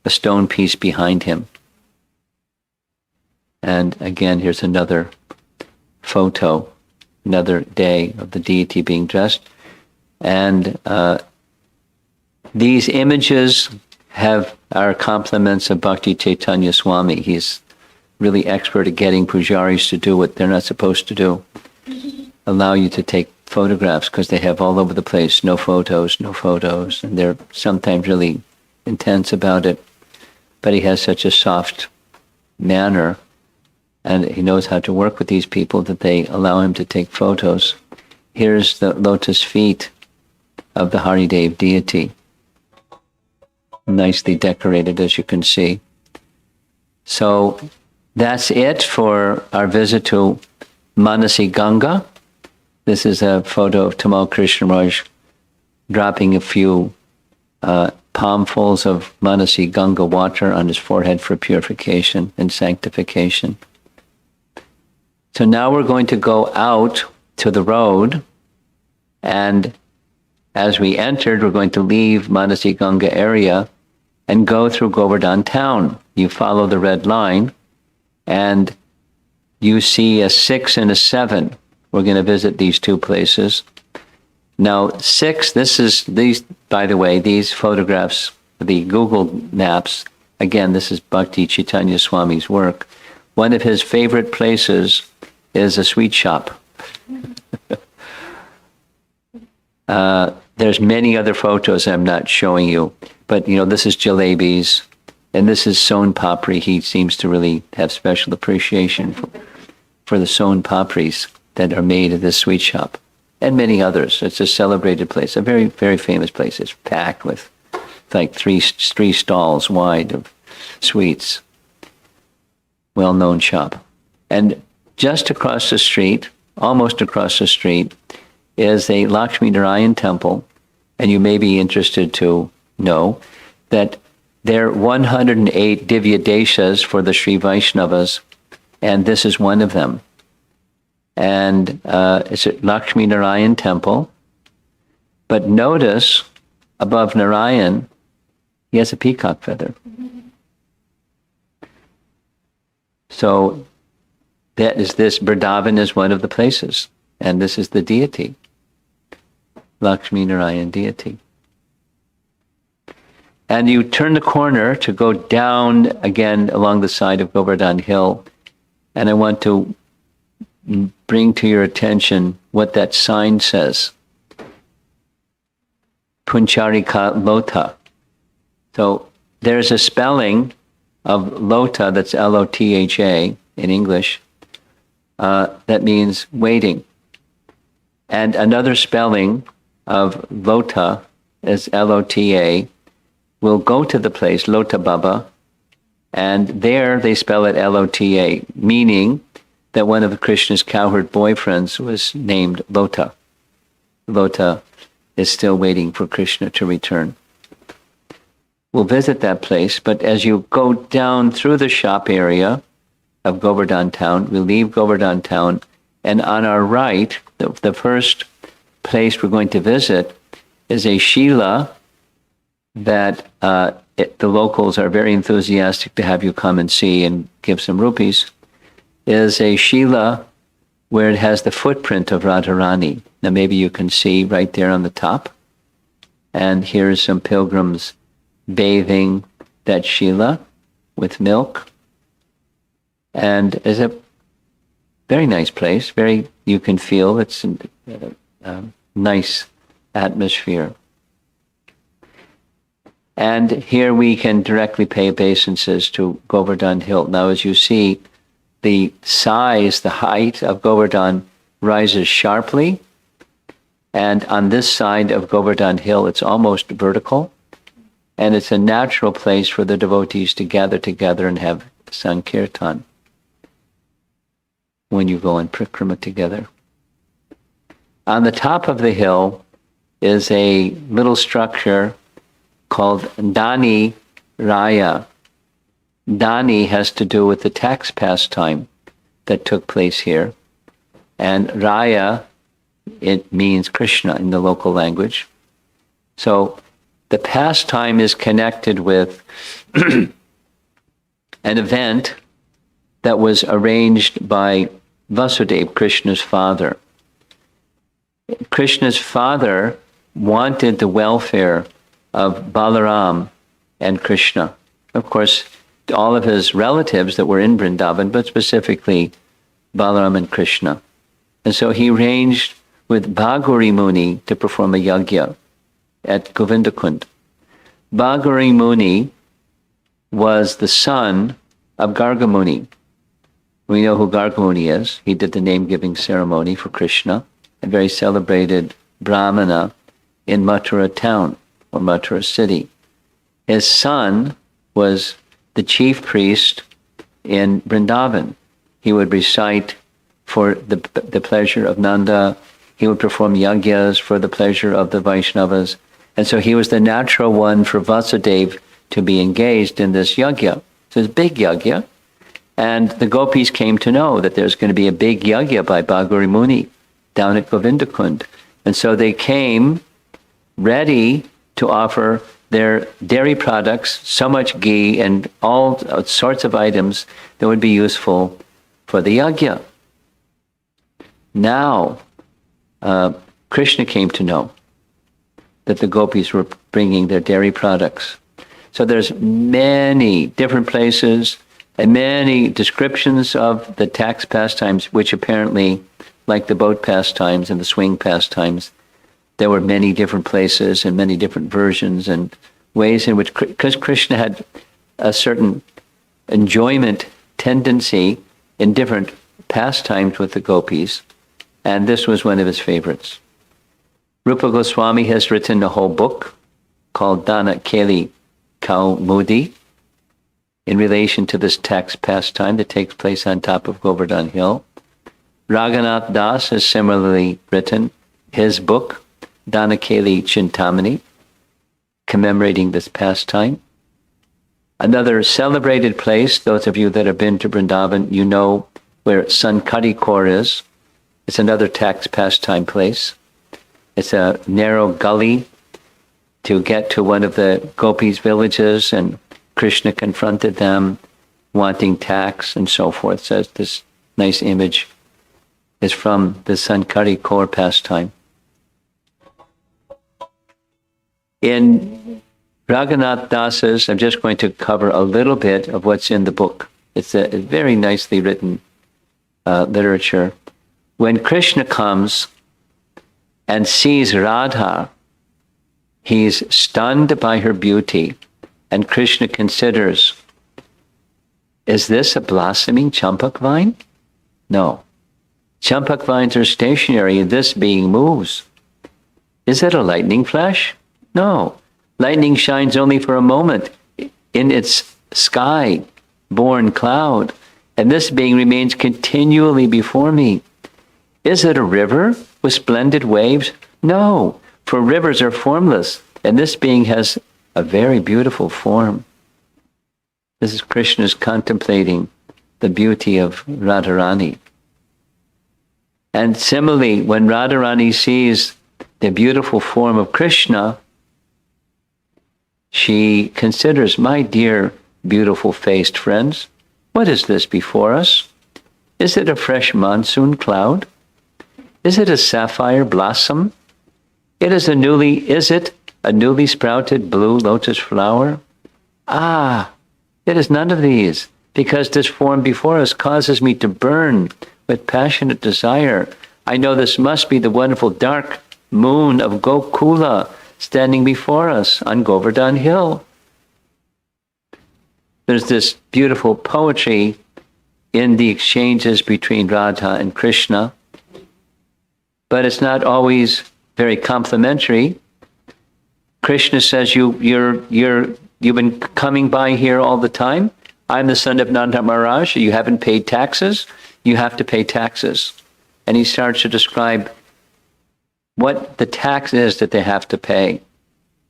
stone piece behind him. And again, here's another photo, another day of the deity being dressed. And these images are compliments of Bhakti Chaitanya Swami. He's really expert at getting pujaris to do what they're not supposed to do. Allow you to take photographs, because they have all over the place, no photos, and they're sometimes really intense about it. But he has such a soft manner, and he knows how to work with these people that they allow him to take photos. Here's the lotus feet of the Haridev deity, nicely decorated, as you can see. So that's it for our visit to Manasi Ganga. This is a photo of Tamal Krishnaraj dropping a few palmfuls of Manasi Ganga water on his forehead for purification and sanctification. So now we're going to go out to the road, and as we entered, we're going to leave Manasi Ganga area and go through Govardhan town. You follow the red line, and you see a 6 and a 7. We're going to visit these two places. Now, 6, these, by the way, these photographs, the Google Maps, again, this is Bhakti Chaitanya Swami's work. One of his favorite places is a sweet shop. There's many other photos I'm not showing you, but this is jalebis, and this is son papri. He seems to really have special appreciation for the son papris that are made at this sweet shop, and many others. It's a celebrated place, a very, very famous place. It's packed with like three stalls wide of sweets. Well-known shop. And just across the street, almost across the street, is a Lakshmi Narayan temple, and you may be interested to know that there are 108 Divya Deshas for the Sri Vaishnavas, and this is one of them. And it's a Lakshmi Narayan temple, but notice above Narayan, he has a peacock feather. So that is this, Vrindavan is one of the places, and this is the deity. Lakshmi Narayan deity. And you turn the corner to go down again along the side of Govardhan Hill, and I want to bring to your attention what that sign says. Puncharika Lota. So there's a spelling of Lota, that's L-O-T-H-A in English, that means waiting. And another spelling of Lota is L-O-T-A, will go to the place, Lota Baba, and there they spell it L-O-T-A, meaning that one of Krishna's cowherd boyfriends was named Lota. Lota is still waiting for Krishna to return. We'll visit that place, but as you go down through the shop area of Govardhan town, we leave Govardhan town, and on our right, the first place we're going to visit is a Shila that the locals are very enthusiastic to have you come and see and give some rupees, is a Shila where it has the footprint of Radharani. Now maybe you can see right there on the top. And here's some pilgrims bathing that Shila with milk. And it's a very nice place. You can feel it's a nice atmosphere. And here we can directly pay obeisances to Govardhan Hill. Now, as you see, the size, the height of Govardhan rises sharply And on this side of Govardhan Hill, it's almost vertical. And it's a natural place for the devotees to gather together and have Sankirtan when you go on Parikrama together. On the top of the hill is a little structure called Dani, Raya. Dani has to do with the tax pastime that took place here. And Raya, it means Krishna in the local language. So the pastime is connected with an event that was arranged by Vasudeva, Krishna's father. Krishna's father wanted the welfare of Balaram and Krishna. Of course, all of his relatives that were in Vrindavan, but specifically Balaram and Krishna. And so he arranged with Bhaguri Muni to perform a yajna at Govinda Kund. Bhaguri Muni was the son of Garga Muni. We know who Garga Muni is. He did the name-giving ceremony for Krishna, a very celebrated Brahmana in Mathura town or Mathura city. His son was the chief priest in Vrindavan. He would recite for the pleasure of Nanda. He would perform yajnas for the pleasure of the Vaishnavas. And so he was the natural one for Vasudeva to be engaged in this yajna. So it's a big yajna. And the gopis came to know that there's going to be a big yajna by Bhaguri Muni down at Govinda Kund. And so they came ready to offer their dairy products, so much ghee and all sorts of items that would be useful for the yajna. Now, Krishna came to know that the gopis were bringing their dairy products. So there's many different places and many descriptions of the tax pastimes, which apparently, like the boat pastimes and the swing pastimes, there were many different places and many different versions and ways in which, because Krishna had a certain enjoyment tendency in different pastimes with the gopis, and this was one of his favorites. Rupa Goswami has written a whole book called Dan-keli Kaumudi in relation to this tax pastime that takes place on top of Govardhan Hill. Raghunath Das has similarly written his book, Dan-keli Chintamani, commemorating this pastime. Another celebrated place, those of you that have been to Vrindavan, you know where Sankharshan is. It's another tax pastime place. It's a narrow gully to get to one of the gopis' villages, and Krishna confronted them wanting tax and so forth. So this nice image is from the Sankharshan pastime. In Raghunath Das's, I'm just going to cover a little bit of what's in the book. It's a very nicely written literature. When Krishna comes and sees Radha, he's stunned by her beauty, and Krishna considers, is this a blossoming champak vine? No. Champak vines are stationary, and this being moves. Is it a lightning flash? No. Lightning shines only for a moment in its sky-born cloud, and this being remains continually before me. Is it a river with splendid waves? No, for rivers are formless, and this being has a very beautiful form. This is Krishna's contemplating the beauty of Radharani. And similarly, when Radharani sees the beautiful form of Krishna, she considers, my dear beautiful-faced friends, what is this before us? Is it a fresh monsoon cloud? Is it a sapphire blossom? Is it a newly sprouted blue lotus flower? Ah, it is none of these, because this form before us causes me to burn with passionate desire. I know this must be the wonderful dark moon of Gokula standing before us on Govardhan Hill. There's this beautiful poetry in the exchanges between Radha and Krishna, but it's not always very complimentary. Krishna says, you've been coming by here all the time. I'm the son of Nanda Maharaj. You haven't paid taxes. You have to pay taxes. And he starts to describe what the tax is that they have to pay,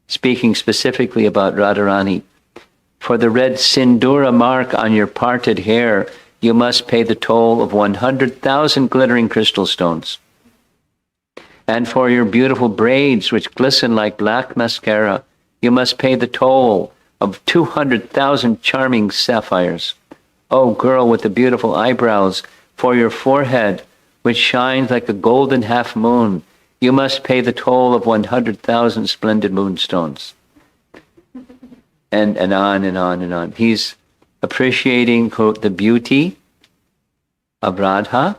speaking specifically about Radharani. For the red sindura mark on your parted hair, you must pay the toll of 100,000 glittering crystal stones. And for your beautiful braids, which glisten like black mascara, you must pay the toll of 200,000 charming sapphires. Oh, girl with the beautiful eyebrows, for your forehead, which shines like a golden half moon, you must pay the toll of 100,000 splendid moonstones. And on and on and on. He's appreciating, quote, the beauty of Radha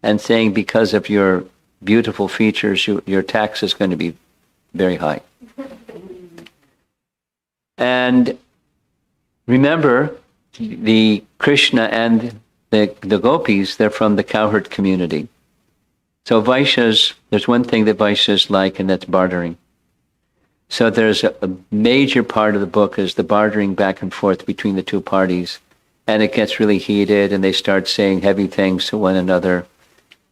and saying because of your beautiful features, your tax is going to be very high. And remember, the Krishna and the gopis, they're from the cowherd community. So Vaishyas, there's one thing that Vaishyas like, and that's bartering. So there's a major part of the book is the bartering back and forth between the two parties. And it gets really heated, and they start saying heavy things to one another.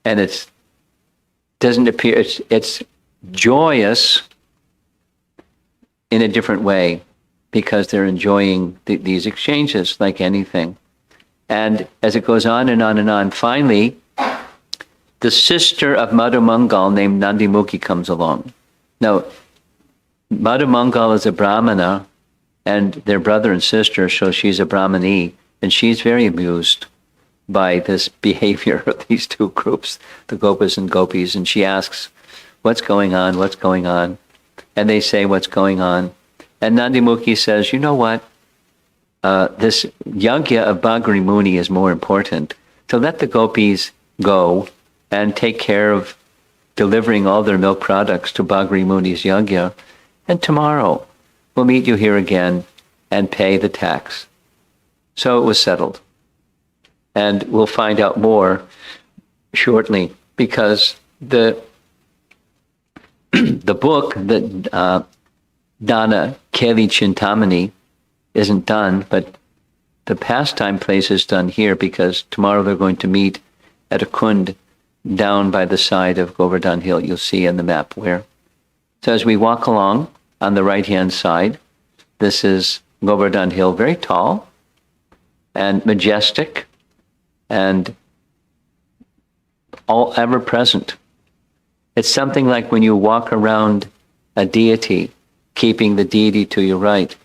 And it doesn't appear, it's joyous in a different way, because they're enjoying these exchanges like anything. And as it goes on and on and on, finally, the sister of Madhu Mangal named Nandimukhi comes along. Now, Madhu Mangal is a Brahmana, and their brother and sister, so she's a Brahmani, and she's very amused by this behavior of these two groups, the Gopas and Gopis, and she asks, what's going on, what's going on? And they say, what's going on? And Nandimukhi says, you know what? This yagya of Bhagri Muni is more important. So let the gopis go and take care of delivering all their milk products to Bhagri Muni's yagya. And tomorrow we'll meet you here again and pay the tax. So it was settled. And we'll find out more shortly, because the book that Dan-keli Chintamani isn't done, but the pastime place is done here, because tomorrow they're going to meet at a kund down by the side of Govardhan Hill. You'll see in the map where. So as we walk along on the right-hand side, this is Govardhan Hill, very tall and majestic and all ever present. It's something like when you walk around a deity, keeping the deity to your right.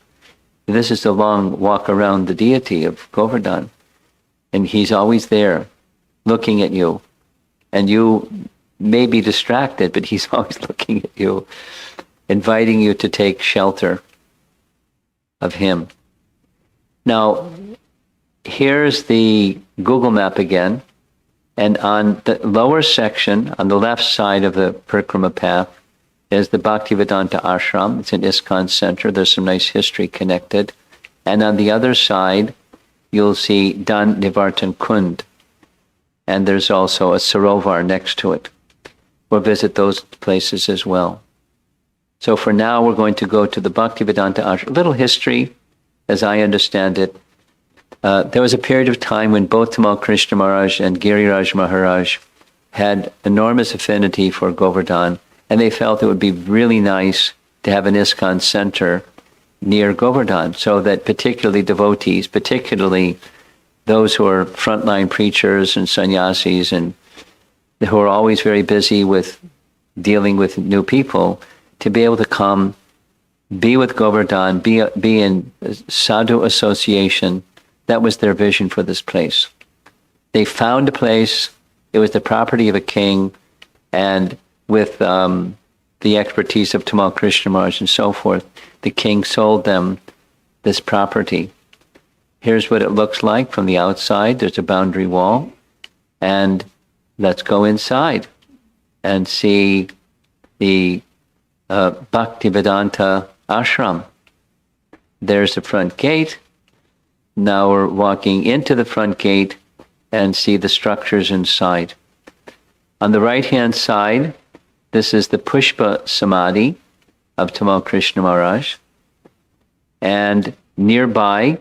This is the long walk around the deity of Govardhan. And he's always there, looking at you. And you may be distracted, but he's always looking at you, inviting you to take shelter of him. Now, here's the Google map again. And on the lower section, on the left side of the Parikrama path, is the Bhaktivedanta Ashram. It's an ISKCON center. There's some nice history connected. And on the other side, you'll see Dan-nivartana Kund. And there's also a Sarovar next to it. We'll visit those places as well. So for now, we're going to go to the Bhaktivedanta Ashram. A little history, as I understand it. There was a period of time when both Tamal Krishna Maharaj and Giriraj Maharaj had enormous affinity for Govardhan, and they felt it would be really nice to have an ISKCON center near Govardhan, so that particularly devotees, particularly those who are frontline preachers and sannyasis and who are always very busy with dealing with new people, to be able to come, be with Govardhan, be in sadhu association. That was their vision for this place. They found a place. It was the property of a king, and with the expertise of Tamal Krishna Maharaj and so forth, the king sold them this property. Here's what it looks like from the outside. There's a boundary wall, and let's go inside and see the Bhaktivedanta Ashram. There's the front gate. Now we're walking into the front gate and see the structures inside. On the right-hand side This is the Pushpa Samadhi of Tamal Krishna Maharaj. And nearby,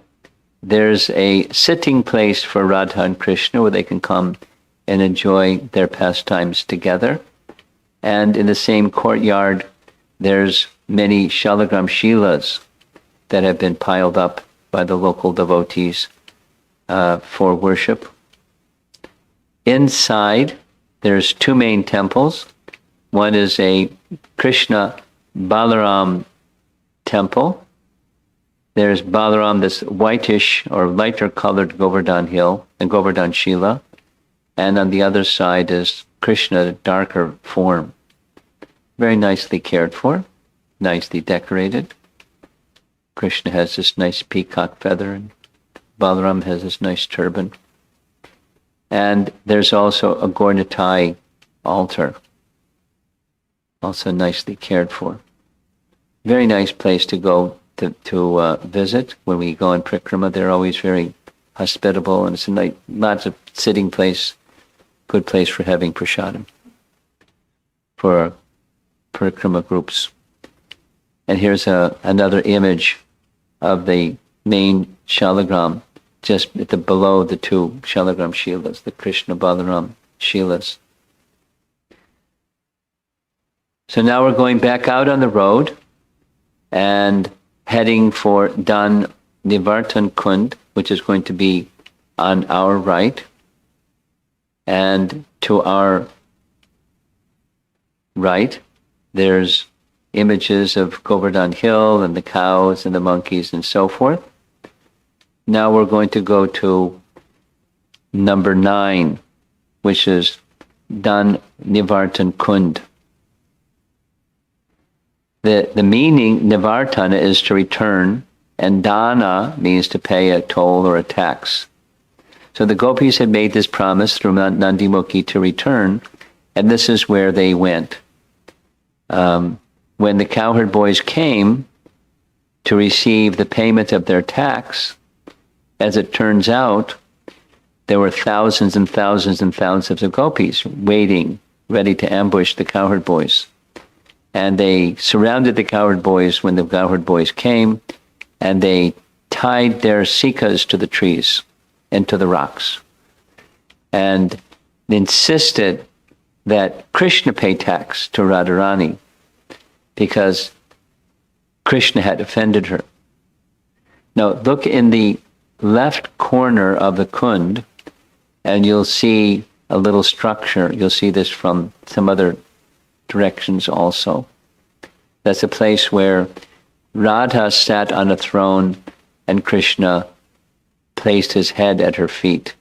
there's a sitting place for Radha and Krishna where they can come and enjoy their pastimes together. And in the same courtyard, there's many shalagram shilas that have been piled up by the local devotees for worship. Inside, there's two main temples. One is a Krishna Balaram temple. There's Balaram, this whitish or lighter colored Govardhan hill, and Govardhan Shila. And on the other side is Krishna, darker form. Very nicely cared for, nicely decorated. Krishna has this nice peacock feather, and Balaram has this nice turban. And there's also a Gornatai altar, also nicely cared for. Very nice place to go to visit. When we go on Parikrama, they're always very hospitable, and it's a nice, lots of sitting place, good place for having prasadam for Parikrama groups. And here's another image of the main shalagram, just below the two shalagram shilas, the Krishna Balaram shilas. So now we're going back out on the road and heading for Dan-nivartana Kund, which is going to be on our right. And to our right, there's images of Govardhan Hill and the cows and the monkeys and so forth. Now we're going to go to number 9, which is Dan-nivartana Kund. The meaning, nivartana, is to return, and dana means to pay a toll or a tax. So the gopis had made this promise through Nandimukhi to return, and this is where they went. When the cowherd boys came to receive the payment of their tax, as it turns out, there were thousands and thousands and thousands of gopis waiting, ready to ambush the cowherd boys. And they surrounded the cowherd boys when the cowherd boys came, and they tied their sikas to the trees and to the rocks, and insisted that Krishna pay tax to Radharani because Krishna had offended her. Now look in the left corner of the Kund, and you'll see a little structure. You'll see this from some other directions also. That's a place where Radha sat on a throne and Krishna placed his head at her feet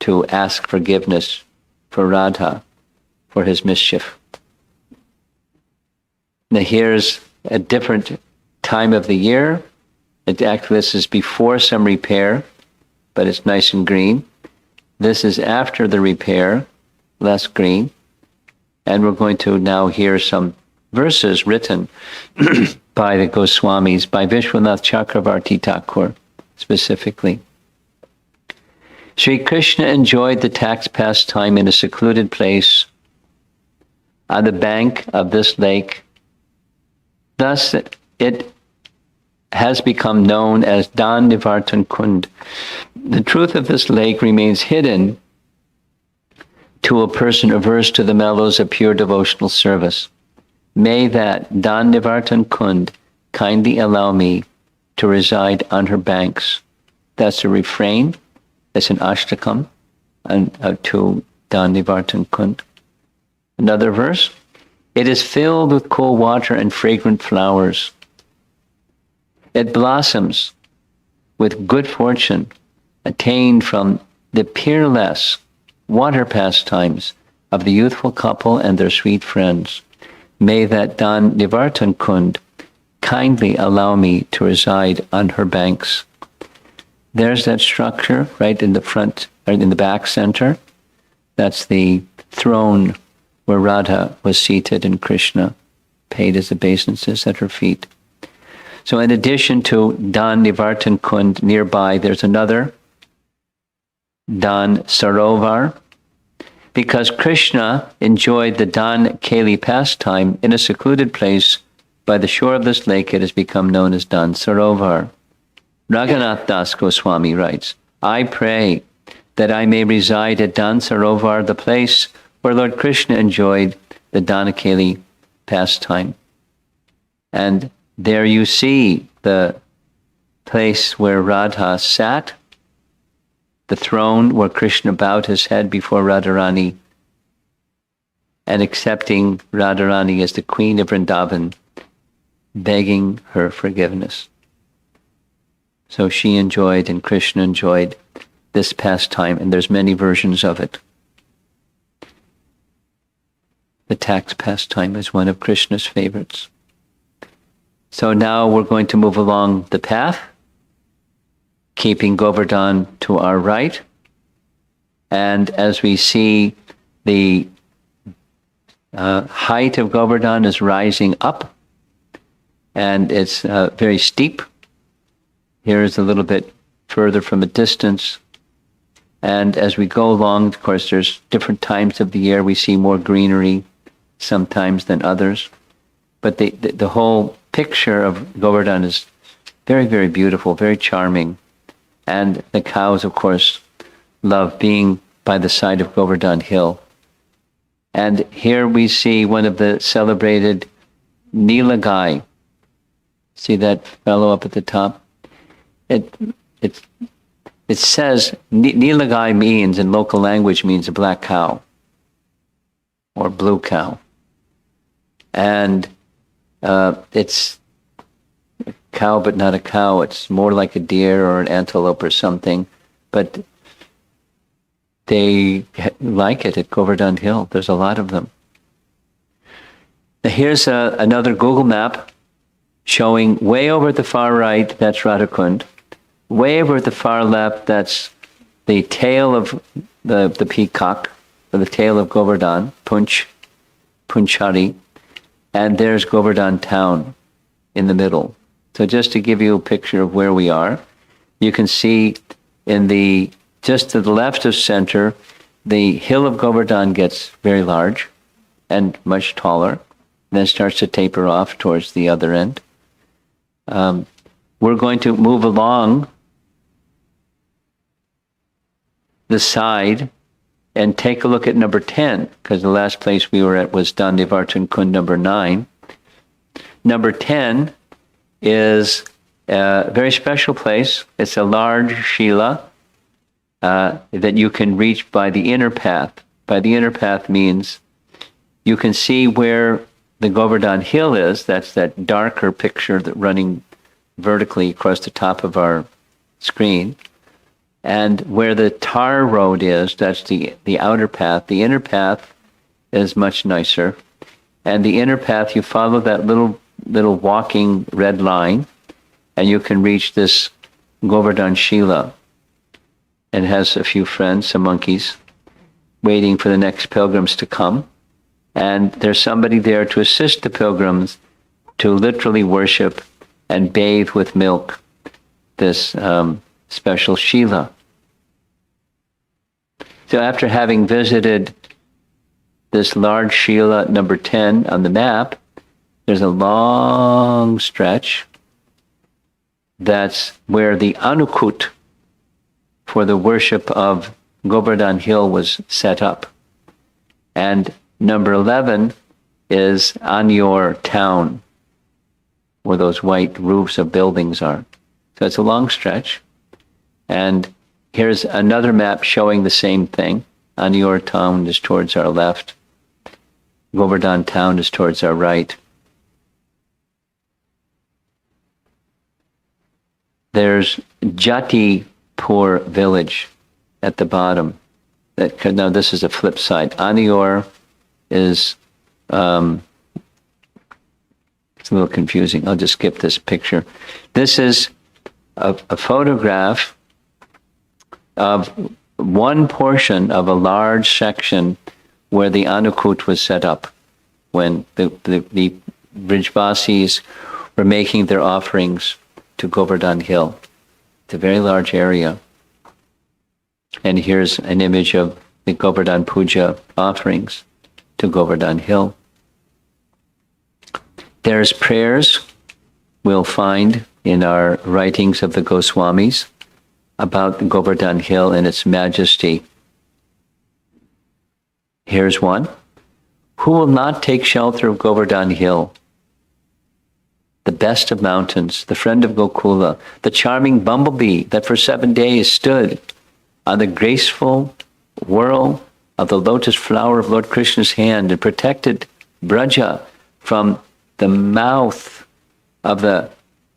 to ask forgiveness for Radha for his mischief. Now here's a different time of the year. Actually, this is before some repair, but it's nice and green. This is after the repair, less green. And we're going to now hear some verses written by the Goswamis, by Vishwanath Chakravarti Thakur specifically. Sri Krishna enjoyed the tax pastime in a secluded place on the bank of this lake. Thus, it has become known as Dan-nivartana Kund. The truth of this lake remains hidden to a person averse to the mellows of pure devotional service. May that Dan-nivartana Kund kindly allow me to reside on her banks. That's a refrain. It's an ashtakam to Dan-nivartana Kund. Another verse. It is filled with cool water and fragrant flowers. It blossoms with good fortune attained from the peerless water pastimes of the youthful couple and their sweet friends. May that Dan-nivartana Kund kindly allow me to reside on her banks. There's that structure right in the front, or in the back center. That's the throne where Radha was seated and Krishna paid his obeisances at her feet. So in addition to Dan-nivartana Kund nearby, there's another Dan Sarovar. because Krishna enjoyed the Dan-keli pastime in a secluded place by the shore of this lake. It has become known as Dan Sarovar. Raghunath Das Goswami writes, I pray that I may reside at Dan Sarovar, the place where Lord Krishna enjoyed the Dan-keli pastime. And there you see the place where Radha sat, the throne where Krishna bowed his head before Radharani and accepting Radharani as the queen of Vrindavan, begging her forgiveness. So she enjoyed and Krishna enjoyed this pastime, and there's many versions of it. The tax pastime is one of Krishna's favorites. So now we're going to move along the path, keeping Govardhan to our right. And as we see, the height of Govardhan is rising up, and it's very steep. Here is a little bit further from a distance. And as we go along, of course, there's different times of the year. We see more greenery sometimes than others. But the whole picture of Govardhan is very, very beautiful, very charming. And the cows, of course, love being by the side of Govardhan Hill. And here we see one of the celebrated Nilagai. See that fellow up at the top? It says, Nilagai means, in local language, means a black cow or blue cow. And it's a cow, but not a cow. It's more like a deer or an antelope or something. But they like it at Govardhan Hill. There's a lot of them. Now here's another Google map showing way over at the far right, that's Radhakund. Way over at the far left, that's the tail of the peacock, or the tail of Govardhan, Punchari. And there's Govardhan town in the middle. So just to give you a picture of where we are, you can see just to the left of center, the hill of Govardhan gets very large and much taller, and then starts to taper off towards the other end. We're going to move along the side and take a look at number 10, because the last place we were at was Dan-nivartana Kund number 9. Number 10 is a very special place. It's a large Shila that you can reach by the inner path. By the inner path means you can see where the Govardhan Hill is. That's that darker picture that running vertically across the top of our screen. And where the tar road is, that's the outer path. The inner path is much nicer. And the inner path, you follow that little walking red line, and you can reach this Govardhan Shila. It has a few friends, some monkeys, waiting for the next pilgrims to come. And there's somebody there to assist the pilgrims to literally worship and bathe with milk this special Shila. So after having visited this large Shila, number 10 on the map, there's a long stretch. That's where the Anakut for the worship of Govardhan Hill was set up. And number 11 is Anyor town, where those white roofs of buildings are. So it's a long stretch. And here's another map showing the same thing. Anyor town is towards our left. Govardhan town is towards our right. There's Jatipur village at the bottom. Now this is a flip side. Anyor is, it's a little confusing. I'll just skip this picture. This is a photograph of one portion of a large section where the Anakut was set up when the Brijvasis were making their offerings to Govardhan Hill. It's a very large area. And here's an image of the Govardhan Puja offerings to Govardhan Hill. There's prayers we'll find in our writings of the Goswamis about the Govardhan Hill and its majesty. Here's one. Who will not take shelter of Govardhan Hill? The best of mountains, the friend of Gokula, the charming bumblebee that for 7 days stood on the graceful whirl of the lotus flower of Lord Krishna's hand and protected Braja from the mouth of the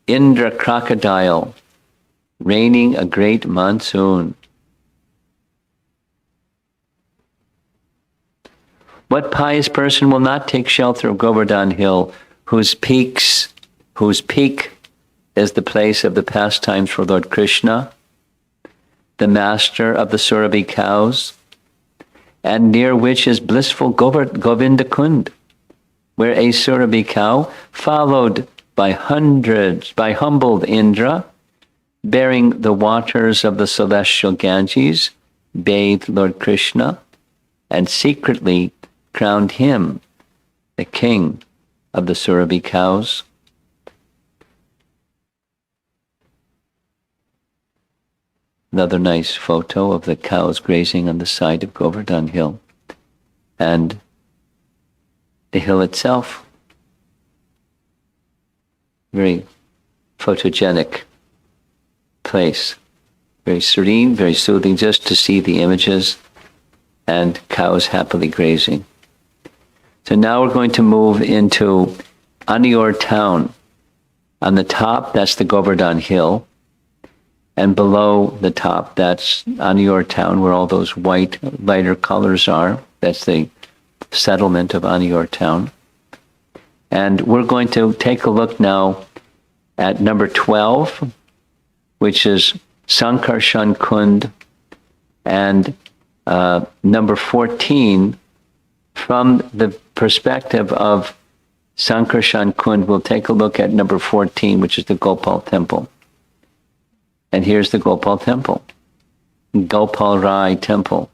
Indra crocodile, raining a great monsoon. What pious person will not take shelter of Govardhan Hill, whose peak is the place of the pastimes for Lord Krishna, the master of the Surabhi cows, and near which is blissful Govinda Kund, where a Surabhi cow, followed by humbled Indra, bearing the waters of the celestial Ganges, bathed Lord Krishna, and secretly crowned him the king of the Surabhi cows. Another nice photo of the cows grazing on the side of Govardhan Hill. And the hill itself, very photogenic place. Very serene, very soothing, just to see the images and cows happily grazing. So now we're going to move into Anior town. On the top, that's the Govardhan Hill. And below the top, that's Anior town, where all those white, lighter colors are. That's the settlement of Anior town. And we're going to take a look now at number 12, which is Sankharshan and Gopal, and number 14, from the perspective of Sankharshan and Gopal, we'll take a look at number 14, which is the Gopal temple. And here's the Gopal temple, Gopal Raya temple.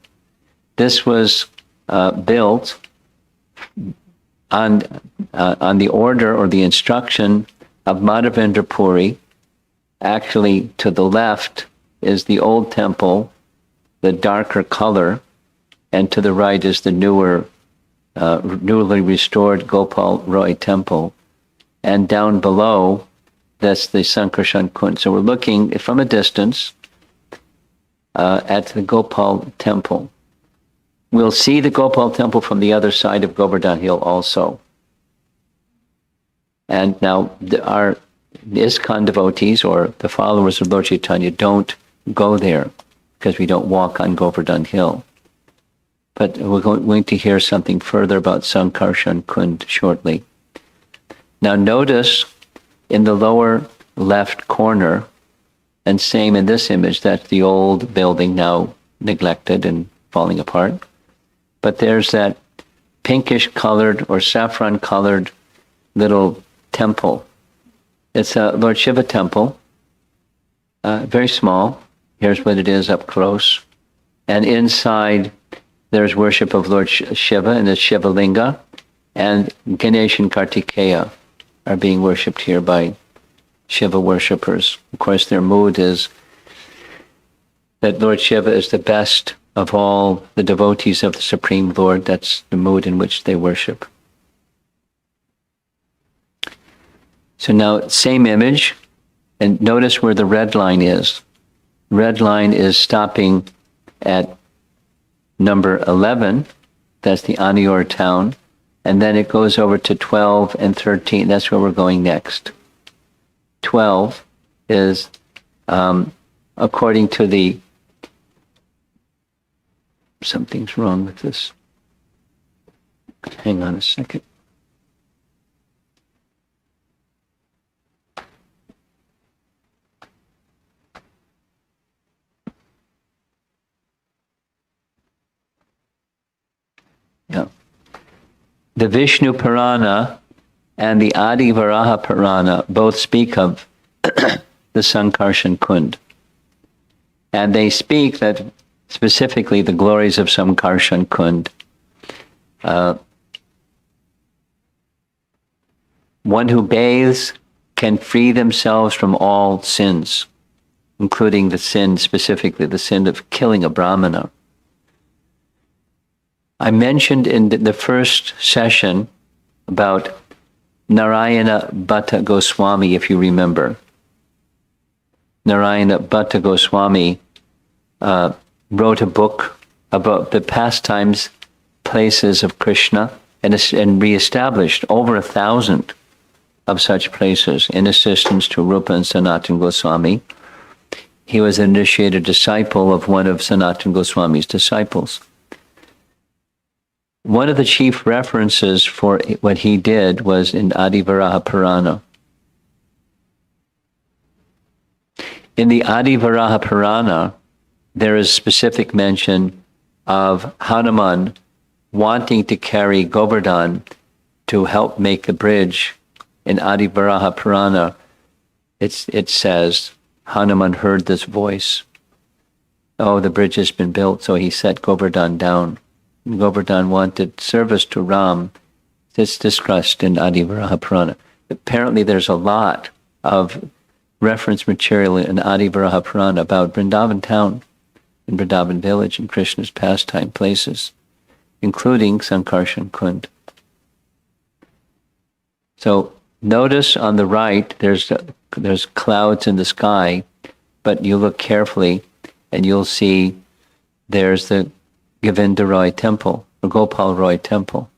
This was built on the order or the instruction of Madhavendra Puri. Actually, to the left is the old temple, the darker color, and to the right is the newly restored Gopal Raya temple. And down below, that's the Sankharshan and Gopal. So we're looking from a distance at the Gopal temple. We'll see the Gopal temple from the other side of Govardhan Hill also. And now our ISKCON devotees, or the followers of Lord Chaitanya, don't go there because we don't walk on Govardhan Hill. But we're going to hear something further about Sankharshan and Gopal shortly. Now notice in the lower left corner, and same in this image, that's the old building now neglected and falling apart. But there's that pinkish colored or saffron colored little temple. It's a Lord Shiva temple, very small. Here's what it is up close. And inside there's worship of Lord Shiva and the Shiva Linga, and Ganesh and Kartikeya are being worshipped here by Shiva worshippers. Of course, their mood is that Lord Shiva is the best of all the devotees of the Supreme Lord. That's the mood in which they worship. So now, same image, and notice where the red line is. Red line is stopping at number 11. That's the Anior town. And then it goes over to 12 and 13. That's where we're going next. 12 is, according to the... Something's wrong with this. Hang on a second. Yeah. The Vishnu Purana and the Adi Varaha Purana both speak of the Sankharshan Kund. And they speak that specifically the glories of Sankharshan and Kund. One who bathes can free themselves from all sins, including the sin, specifically the sin of killing a brahmana. I mentioned in the first session about Narayana Bhatta Goswami, if you remember. Narayana Bhatta Goswami wrote a book about the pastimes, places of Krishna, and reestablished over 1,000 of such places in assistance to Rupa and Sanatana Goswami. He was an initiated disciple of one of Sanatana Goswami's disciples. One of the chief references for what he did was in Adivaraha Purana. In the Adivaraha Purana, there is specific mention of Hanuman wanting to carry Govardhan to help make the bridge. In Adivaraha Purana, it says, Hanuman heard this voice. Oh, the bridge has been built, so he set Govardhan down. Govardhan wanted service to Ram. It's discussed in Adivaraha Purana. Apparently there's a lot of reference material in Adivaraha Purana about Vrindavan town and Vrindavan village and Krishna's pastime places, including Sankharshan and Kund. So notice on the right, there's clouds in the sky, but you look carefully and you'll see there's the Govinda Roy temple, or Gopal Roy temple.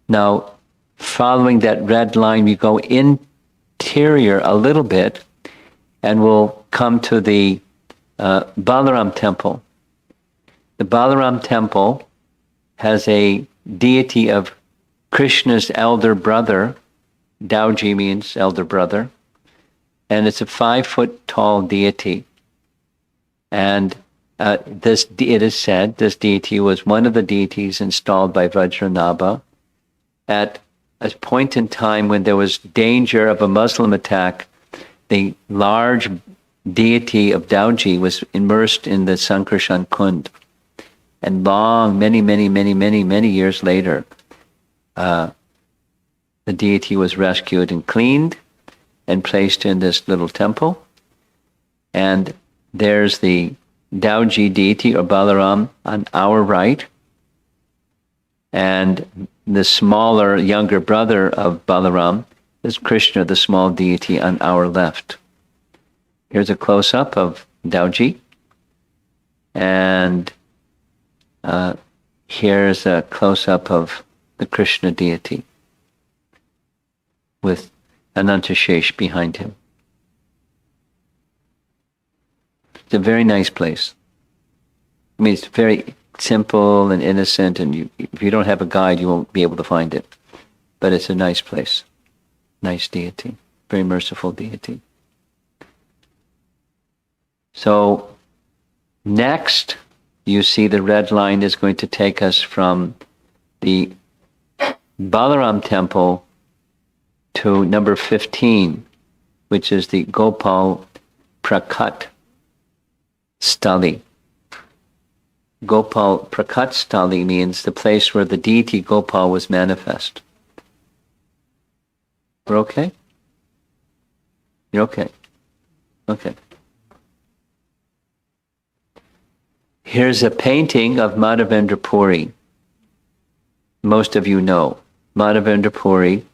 Now, following that red line, we go interior a little bit, and we'll come to the Balaram temple. The Balaram temple has a deity of Krishna's elder brother. Dauji means elder brother. And it's a 5-foot tall deity. And it is said this deity was one of the deities installed by Vajranabha at a point in time when there was danger of a Muslim attack. The large deity of Dauji was immersed in the Sankharshan and Kund. And many years later, the deity was rescued and cleaned and placed in this little temple. And there's the Dauji deity, or Balaram, on our right. And the smaller, younger brother of Balaram is Krishna, the small deity, on our left. Here's a close-up of Dauji. And here's a close-up of the Krishna deity with Anantashesh behind him. It's a very nice place. I mean, it's very simple and innocent, and if you don't have a guide, you won't be able to find it. But it's a nice place. Nice deity. Very merciful deity. So, next, you see the red line is going to take us from the Balaram temple to number 15, which is the Gopal Prakat-stali. Gopal Prakat-stali means the place where the deity Gopal was manifest. We're okay? You're okay? Okay. Here's a painting of Madhavendra Puri. Most of you know. Madhavendra Puri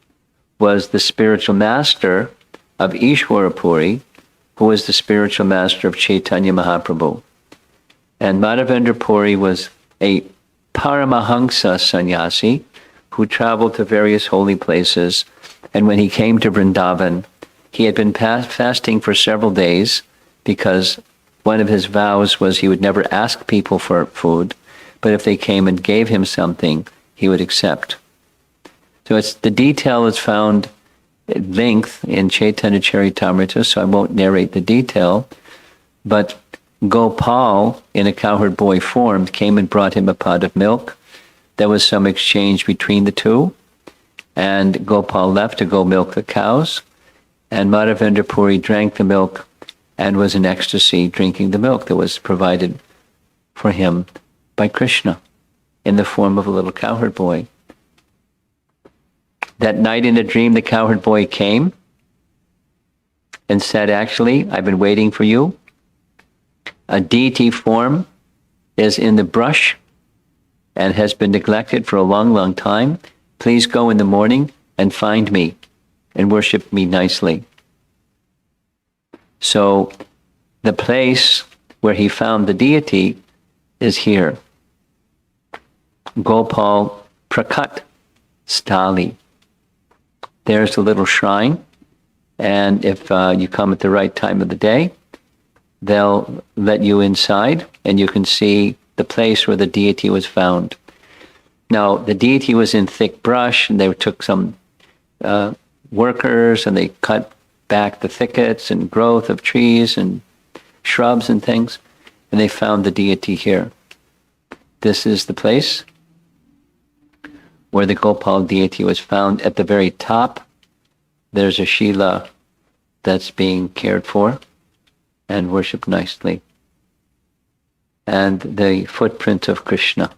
was the spiritual master of Ishwara Puri, who was the spiritual master of Chaitanya Mahaprabhu. And Madhavendra Puri was a Paramahansa sannyasi who traveled to various holy places. And when he came to Vrindavan, he had been fasting for several days because one of his vows was he would never ask people for food, but if they came and gave him something, he would accept. So the detail is found at length in Chaitanya Charitamrita, so I won't narrate the detail, but Gopal, in a cowherd boy form, came and brought him a pot of milk. There was some exchange between the two, and Gopal left to go milk the cows, and Madhavendra Puri drank the milk and was in ecstasy drinking the milk that was provided for him by Krishna in the form of a little cowherd boy. That night in a dream, the cowherd boy came and said, actually, I've been waiting for you. A deity form is in the brush and has been neglected for a long, long time. Please go in the morning and find me and worship me nicely. So the place where he found the deity is here. Gopal Prakat-stali. There's the little shrine. And if you come at the right time of the day, they'll let you inside and you can see the place where the deity was found. Now, the deity was in thick brush, and they took some workers and they cut back the thickets and growth of trees and shrubs and things, and they found the deity here. This is the place where the Gopal deity was found. At the very top, there's a Shila that's being cared for and worshipped nicely, and the footprint of Krishna.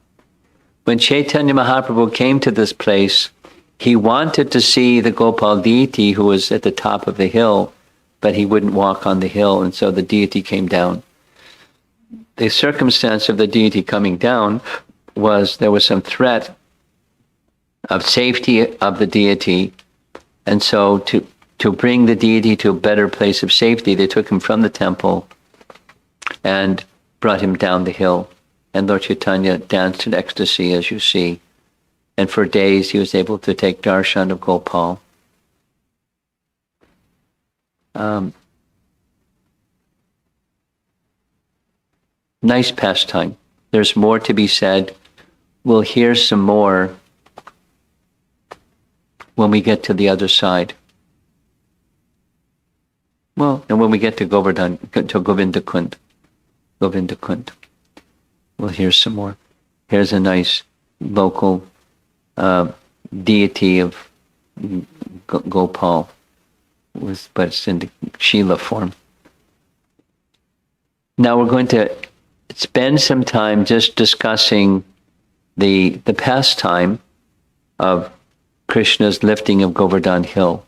When Chaitanya Mahaprabhu came to this place, he wanted to see the Gopal deity who was at the top of the hill, but he wouldn't walk on the hill, and so the deity came down. The circumstance of the deity coming down was there was some threat of safety of the deity, and so to bring the deity to a better place of safety, they took him from the temple and brought him down the hill. And Lord Chaitanya danced in ecstasy, as you see. And for days he was able to take darshan of Gopal. Nice pastime. There's more to be said. We'll hear some more when we get to the other side. Well, and when we get to Govardhan, to Govinda Kund. Govinda Kund. We'll hear some more. Here's a nice local deity of Gopal, but it's in the Shila form. Now we're going to spend some time just discussing the pastime of Krishna's lifting of Govardhan hill.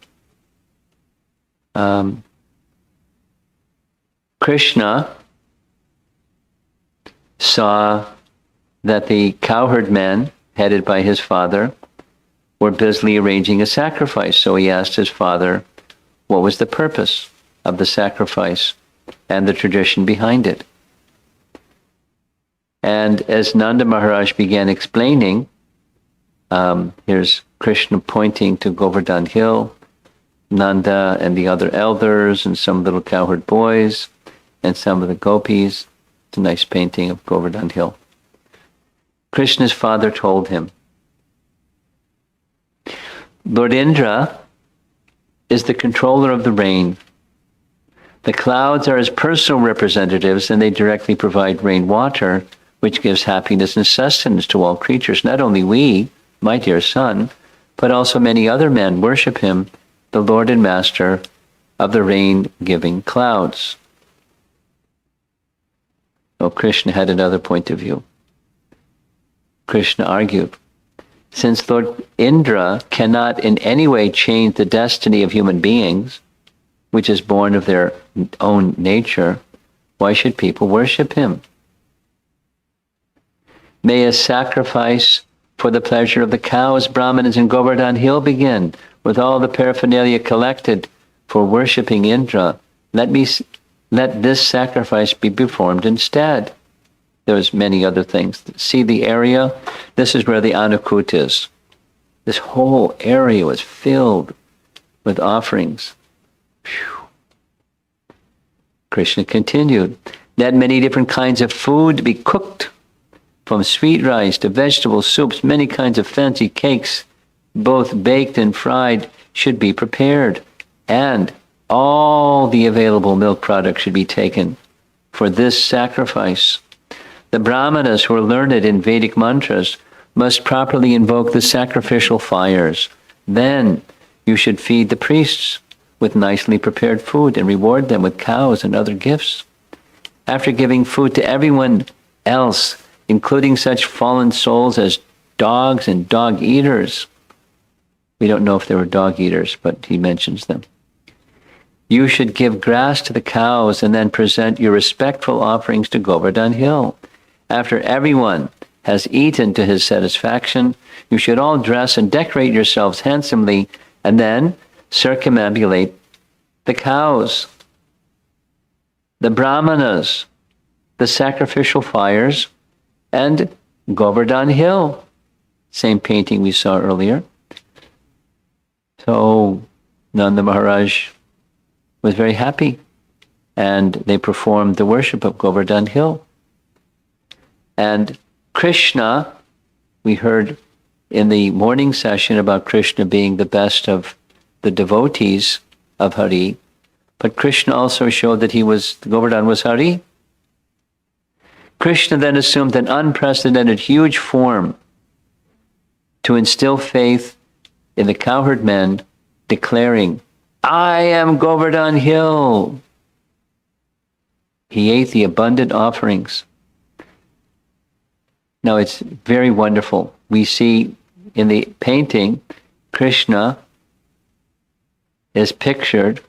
Krishna saw that the cowherd men, headed by his father, were busily arranging a sacrifice. So he asked his father what was the purpose of the sacrifice and the tradition behind it. And as Nanda Maharaj began explaining, here's Krishna pointing to Govardhan hill, Nanda and the other elders and some little cowherd boys and some of the gopis. It's a nice painting of Govardhan hill. Krishna's father told him, Lord Indra is the controller of the rain. The clouds are his personal representatives, and they directly provide rainwater, which gives happiness and sustenance to all creatures. Not only we, my dear son, but also many other men worship him, the Lord and Master of the rain-giving clouds. Oh, Krishna had another point of view. Krishna argued, since Lord Indra cannot in any way change the destiny of human beings, which is born of their own nature, why should people worship him? May a sacrifice for the pleasure of the cows, Brahmanas, and Govardhan hill begin, with all the paraphernalia collected for worshipping Indra. Let this sacrifice be performed instead. There's many other things. See the area? This is where the Anakut is. This whole area was filled with offerings. Whew. Krishna continued, let many different kinds of food be cooked, from sweet rice to vegetable soups. Many kinds of fancy cakes, both baked and fried, should be prepared, and all the available milk products should be taken for this sacrifice. The Brahmanas who are learned in Vedic mantras must properly invoke the sacrificial fires. Then you should feed the priests with nicely prepared food and reward them with cows and other gifts. After giving food to everyone else, including such fallen souls as dogs and dog eaters. We don't know if they were dog eaters, but he mentions them. You should give grass to the cows and then present your respectful offerings to Govardhan Hill. After everyone has eaten to his satisfaction, you should all dress and decorate yourselves handsomely and then circumambulate the cows, the brahmanas, the sacrificial fires, and Govardhan Hill. Same painting we saw earlier. So Nanda Maharaj was very happy, and they performed the worship of Govardhan Hill. And Krishna, we heard in the morning session about Krishna being the best of the devotees of Hari, but Krishna also showed that Govardhan was Hari. Krishna then assumed an unprecedented huge form to instill faith in the cowherd men, declaring, I am Govardhan Hill. He ate the abundant offerings. Now it's very wonderful. We see in the painting, Krishna is pictured,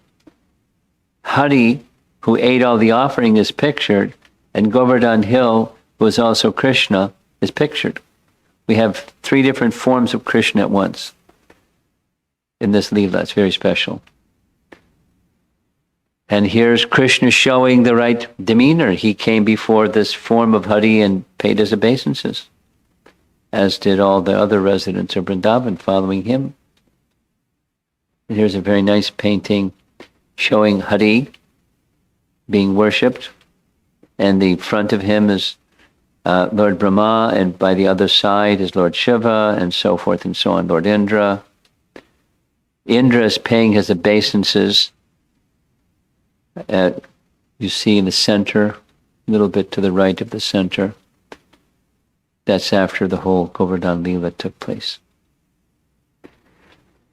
Hari, who ate all the offering, is pictured, and Govardhan Hill, who is also Krishna, is pictured. We have 3 different forms of Krishna at once in this Leela. It's very special. And here's Krishna showing the right demeanor. He came before this form of Hari and paid his obeisances, as did all the other residents of Vrindavan following him. And here's a very nice painting showing Hari being worshipped, and the front of him is Lord Brahma, and by the other side is Lord Shiva, and so forth and so on, Lord Indra. Indra is paying his obeisances. You see in the center, a little bit to the right of the center. That's after the whole Govardhan Leela took place.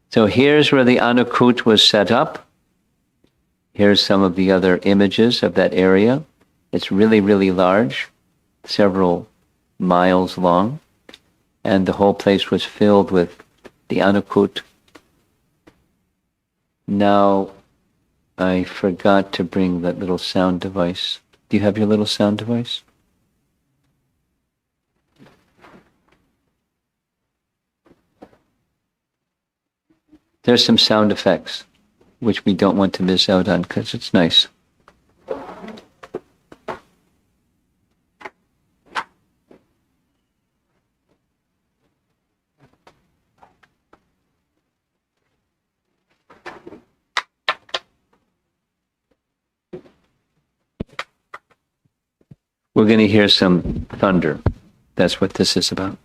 So here's where the Anakut was set up. Here's some of the other images of that area. It's really, really large, several miles long, and the whole place was filled with the Anakut. Now, I forgot to bring that little sound device. Do you have your little sound device? There's some sound effects, which we don't want to miss out on because it's nice. We're going to hear some thunder. That's what this is about.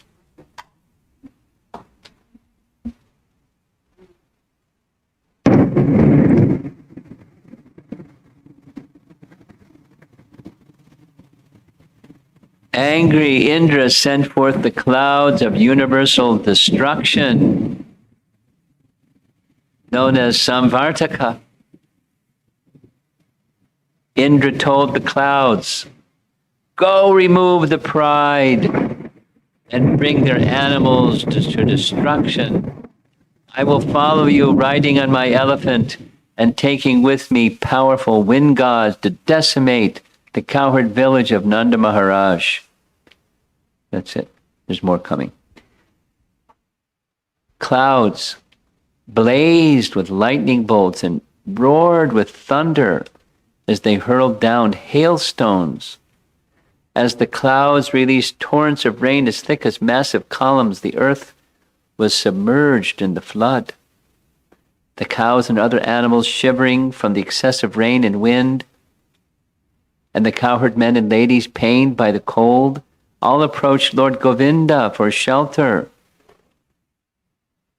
Angry Indra sent forth the clouds of universal destruction, known as Samvartaka. Indra told the clouds, go remove the pride and bring their animals to destruction. I will follow you riding on my elephant and taking with me powerful wind gods to decimate the cowherd village of Nanda Maharaj. That's it. There's more coming. Clouds blazed with lightning bolts and roared with thunder as they hurled down hailstones. As the clouds released torrents of rain as thick as massive columns, the earth was submerged in the flood. The cows and other animals shivering from the excessive rain and wind, and the cowherd men and ladies pained by the cold, all approached Lord Govinda for shelter.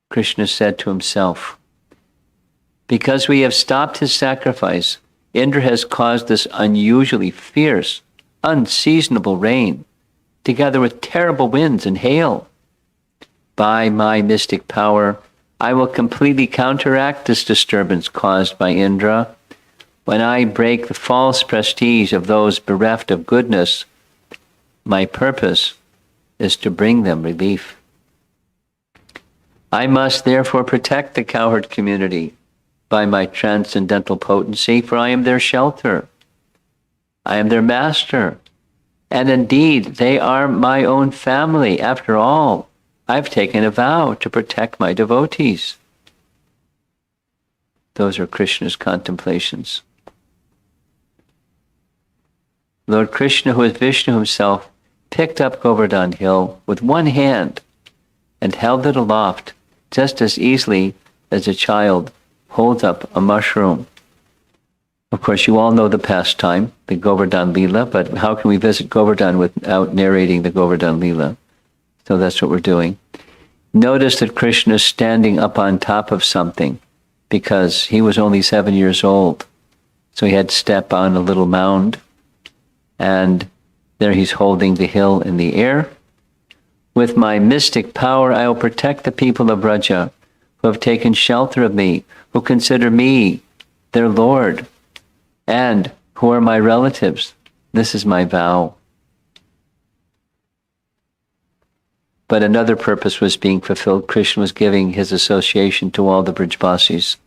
Krishna said to himself, because we have stopped his sacrifice, Indra has caused this unusually fierce, unseasonable rain, together with terrible winds and hail. By my mystic power, I will completely counteract this disturbance caused by Indra when I break the false prestige of those bereft of goodness. My purpose is to bring them relief. I must therefore protect the cowherd community by my transcendental potency, for I am their shelter. I am their master. And indeed, they are my own family. After all, I've taken a vow to protect my devotees. Those are Krishna's contemplations. Lord Krishna, who is Vishnu himself, picked up Govardhan hill with one hand and held it aloft just as easily as a child holds up a mushroom. Of course, you all know the pastime, the Govardhan Leela, but how can we visit Govardhan without narrating the Govardhan Leela? So that's what we're doing. Notice that Krishna is standing up on top of something because he was only 7 years old. So he had to step on a little mound, and there he's holding the hill in the air. With my mystic power, I will protect the people of Raja who have taken shelter of me, who consider me their Lord, and who are my relatives. This is my vow. But another purpose was being fulfilled. Krishna was giving his association to all the Brajbasis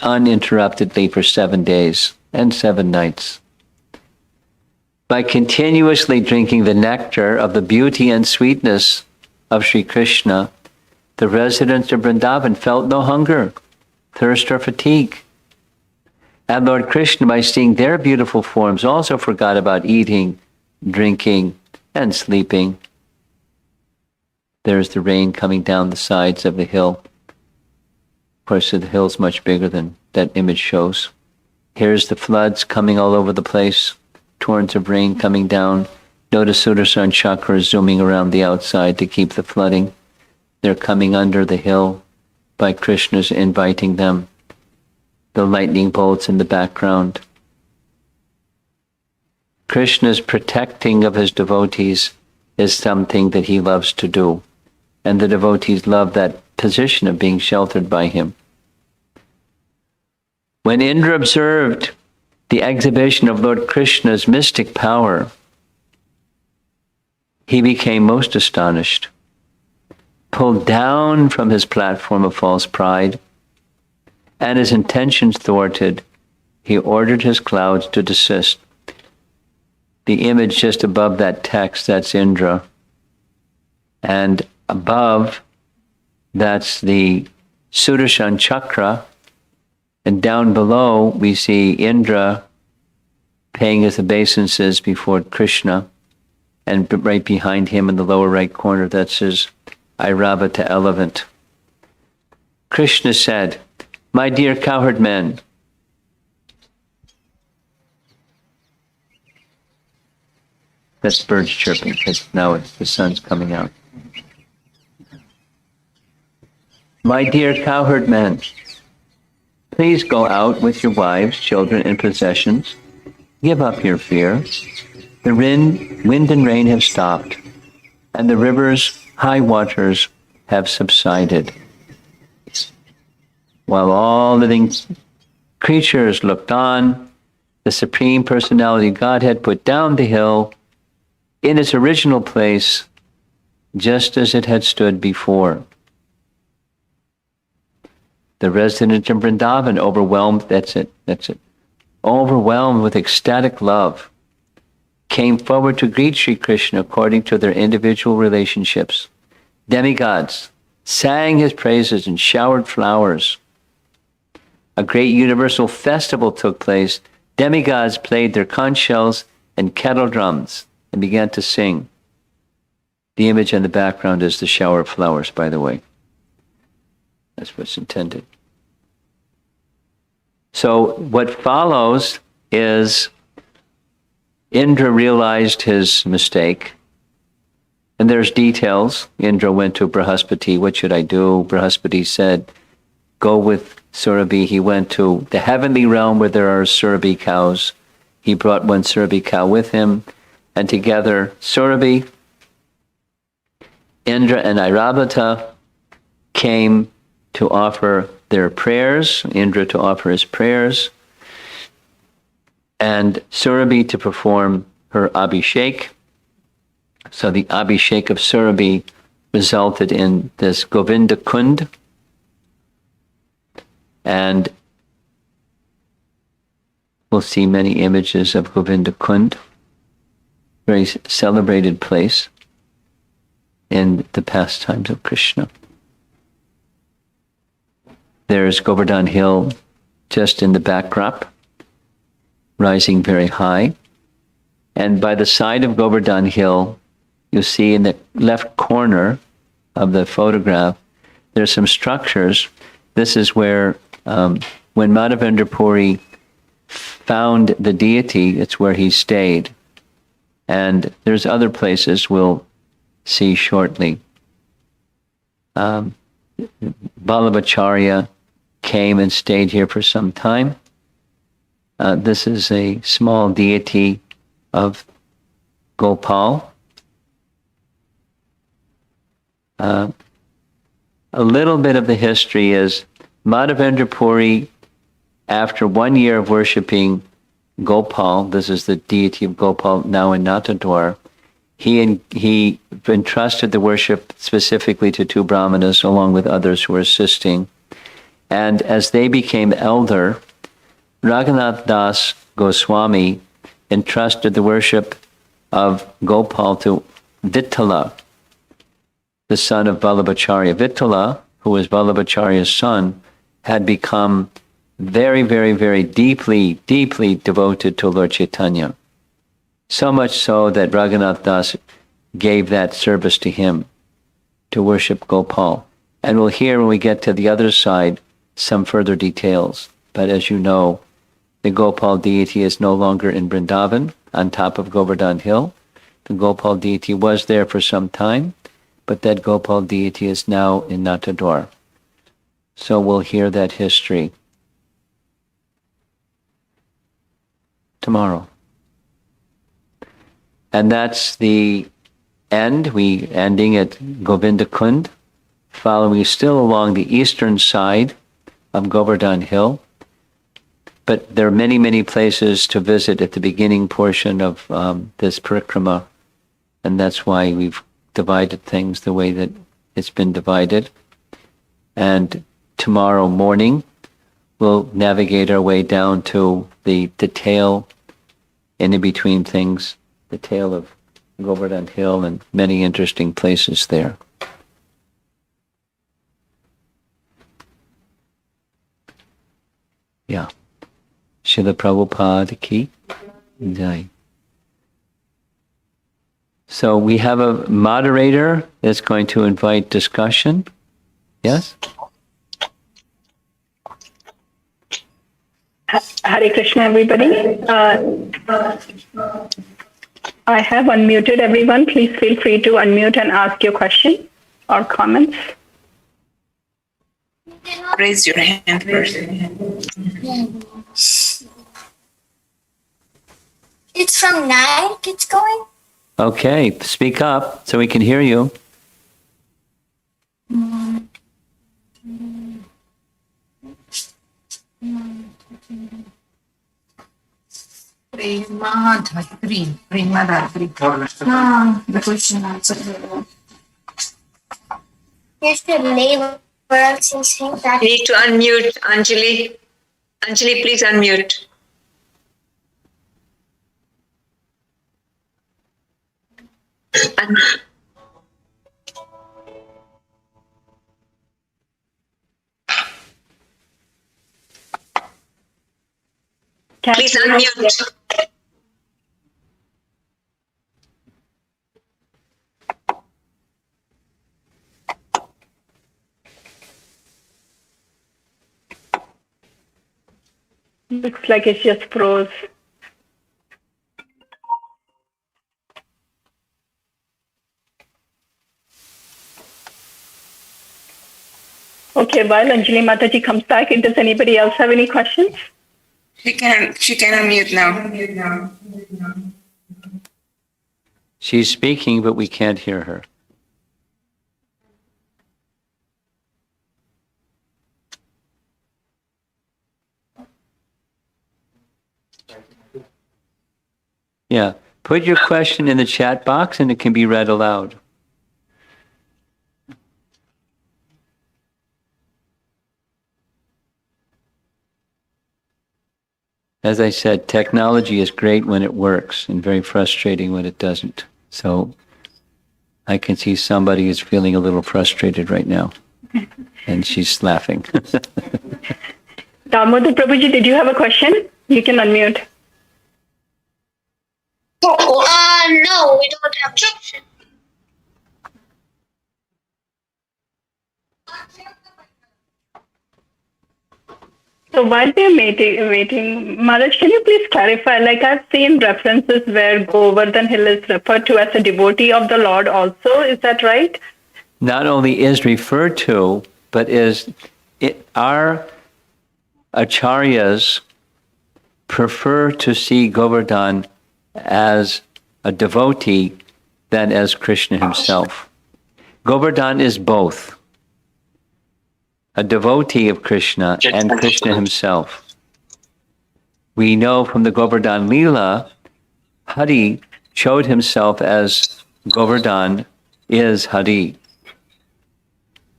uninterruptedly for 7 days and 7 nights. By continuously drinking the nectar of the beauty and sweetness of Sri Krishna, the residents of Vrindavan felt no hunger, thirst, or fatigue. And Lord Krishna, by seeing their beautiful forms, also forgot about eating, drinking, and sleeping. There's the rain coming down the sides of the hill. Of course, the hill's much bigger than that image shows. Here's the floods coming all over the place, torrents of rain coming down. Notice Sudarshan Chakra is zooming around the outside to keep the flooding. They're coming under the hill by Krishna's inviting them. The lightning bolts in the background. Krishna's protecting of his devotees is something that he loves to do. And the devotees love that position of being sheltered by him. When Indra observed the exhibition of Lord Krishna's mystic power, he became most astonished. Pulled down from his platform of false pride, and his intentions thwarted, he ordered his clouds to desist. The image just above that text, that's Indra. And above, that's the Sudarshan Chakra. And down below, we see Indra paying his obeisances before Krishna. And right behind him in the lower right corner, that's his Airavata elephant. Krishna said, "My dear cowherd men, that's birds chirping, because now the sun's coming out. My dear cowherd men, please go out with your wives, children, and possessions. Give up your fear. The wind and rain have stopped, and the river's high waters have subsided." While all living creatures looked on, the Supreme Personality of Godhead put down the hill in its original place, just as it had stood before. The residents of Vrindavan, overwhelmed with ecstatic love, came forward to greet Sri Krishna according to their individual relationships. Demigods sang his praises and showered flowers. A great universal festival took place. Demigods played their conch shells and kettle drums and began to sing. The image in the background is the shower of flowers, by the way. That's what's intended. So what follows is Indra realized his mistake. And there's details. Indra went to Brahaspati. What should I do? Brahaspati said, go with Surabhi. He went to the heavenly realm where there are Surabhi cows. He brought one Surabhi cow with him. And together, Surabhi, Indra, and Airavata came to offer their prayers, Indra to offer his prayers, and Surabhi to perform her Abhishek. So the Abhishek of Surabhi resulted in this Govinda Kund, and we'll see many images of Govinda Kund, very celebrated place in the pastimes of Krishna. There's Govardhan Hill just in the backdrop, rising very high. And by the side of Govardhan Hill, you'll see in the left corner of the photograph, there's some structures. This is where, when Madhavendra Puri found the deity, it's where he stayed. And there's other places we'll see shortly. Vallabhacharya came and stayed here for some time. This is a small deity of Gopal. A little bit of the history is Madhavendra Puri, after 1 year of worshipping Gopal, this is the deity of Gopal now in Natadwar, he entrusted the worship specifically to two brahmanas along with others who were assisting. And as they became elder, Raghunath Das Goswami entrusted the worship of Gopal to Vittala, the son of Vallabhacharya. Vittala, who was Vallabhacharya's son, had become very, very, very deeply, deeply devoted to Lord Chaitanya. So much so that Raghunath Das gave that service to him to worship Gopal. And we'll hear when we get to the other side some further details. But as you know, the Gopal deity is no longer in Vrindavan on top of Govardhan Hill. The Gopal deity was there for some time, but that Gopal deity is now in Natadwar. So we'll hear that history tomorrow. And that's the end. We ending at Govinda Kund, following still along the eastern side of Govardhan Hill. But there are many, many places to visit at the beginning portion of this Parikrama, and that's why we've divided things the way that it's been divided. And tomorrow morning, we'll navigate our way down to the tail, and in between things, the tail of Govardhan Hill and many interesting places there. Yeah. Srila Prabhupada ki jai. So we have a moderator that's going to invite discussion. Yes? Hare Krishna, everybody. I have unmuted everyone. Please feel free to unmute and ask your question or comments. Raise your hand first. It's from 9, it's going? Okay, speak up so we can hear you. Prema Dhatri. The question answer. Here's the label since that. You need to unmute, Anjali. Anjali, please unmute. Please unmute. Looks like it's just froze. Okay, while Anjali Mataji comes back, does anybody else have any questions? She can unmute now. She's speaking, but we can't hear her. Yeah. Put your question in the chat box and it can be read aloud. As I said, technology is great when it works and very frustrating when it doesn't. So I can see somebody is feeling a little frustrated right now. And she's laughing. Damodar Prabhuji, did you have a question? You can unmute. No, we don't have a question. So while we're waiting, Maharaj, can you please clarify? Like I've seen references where Govardhan Hill is referred to as a devotee of the Lord also. Is that right? Not only is referred to, but our acharyas prefer to see Govardhan as a devotee than as Krishna himself. Govardhan is both a devotee of Krishna and Krishna himself. We know from the Govardhan Leela, Hari showed himself as Govardhan is Hari.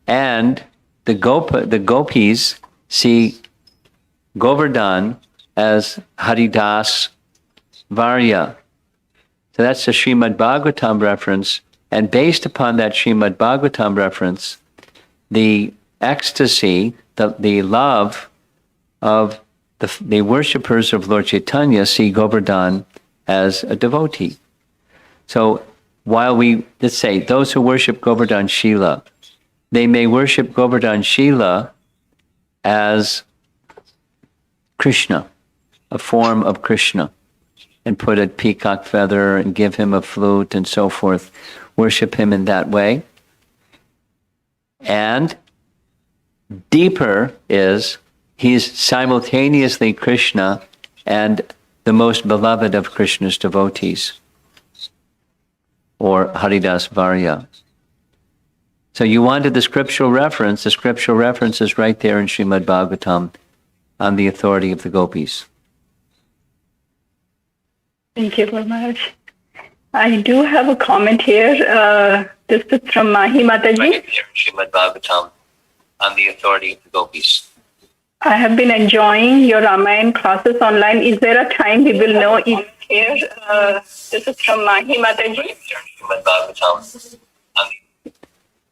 And the gopis see Govardhan as Haridas Varya. So that's the Srimad Bhagavatam reference. And based upon that Srimad Bhagavatam reference, the ecstasy, the love of the worshippers of Lord Chaitanya see Govardhan as a devotee. So while let's say, those who worship Govardhan Shila, they may worship Govardhan Shila as Krishna, a form of Krishna, and put a peacock feather and give him a flute and so forth, worship him in that way. And deeper is he's simultaneously Krishna and the most beloved of Krishna's devotees, or Haridas Varya. So you wanted the scriptural reference. The scriptural reference is right there in Srimad Bhagavatam on the authority of the gopis. Thank you very much. I do have a comment here. This is from Mahi Mataji. Right there in Srimad Bhagavatam on the authority of the gopis. I have been enjoying your Ramayana classes online. Is there a time we will know if here? This is from Mahi Mataji.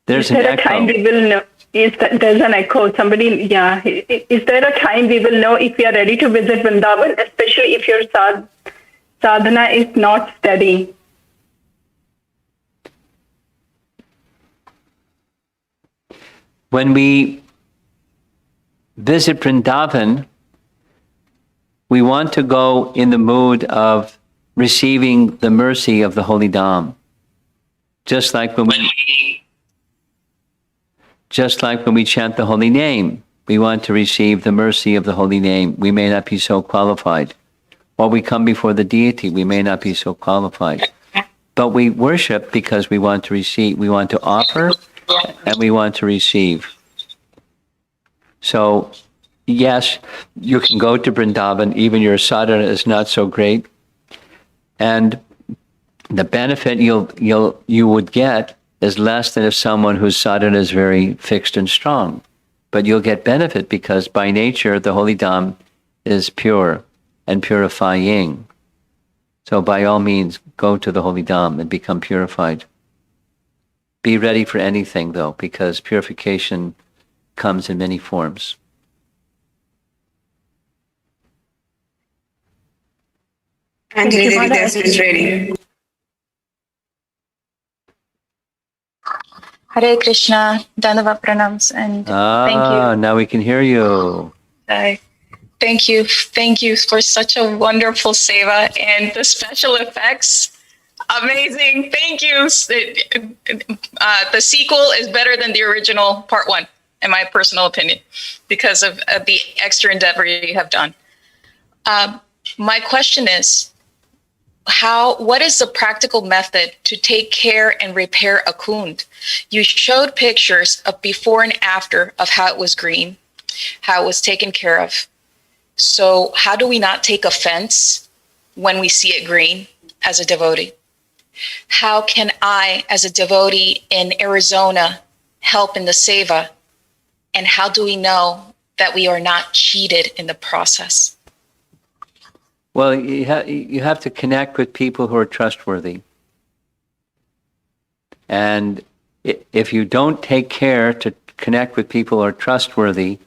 There's Is an there a echo. time we will know? There's an echo. Somebody, yeah. Is there a time we will know if we are ready to visit Vrindavan, especially if your sadhana is not steady? When we visit Vrindavan, we want to go in the mood of receiving the mercy of the Holy Dham. Just like when we chant the holy name, we want to receive the mercy of the holy name. We may not be so qualified. While we come before the deity, we may not be so qualified. But we worship because we want to receive, we want to offer, and we want to receive. So, yes, you can go to Vrindavan, even your sadhana is not so great. And the benefit you would get is less than if someone whose sadhana is very fixed and strong. But you'll get benefit because by nature, the Holy Dham is pure and purifying. So by all means, go to the Holy Dham and become purified. Be ready for anything, though, because purification comes in many forms. And Devi is ready. Hare Krishna, Dandavat Pranams, and thank you. Now we can hear you. Thank you for such a wonderful seva and the special effects. Amazing, thank you. The sequel is better than the original part one, in my personal opinion, because of the extra endeavor you have done. My question is, what is the practical method to take care and repair a kund? You showed pictures of before and after of how it was green, how it was taken care of. So how do we not take offense when we see it green? as a devotee? How can I, as a devotee in Arizona, help in the seva? And how do we know that we are not cheated in the process? Well, you have to connect with people who are trustworthy. And if you don't take care to connect with people who are trustworthy,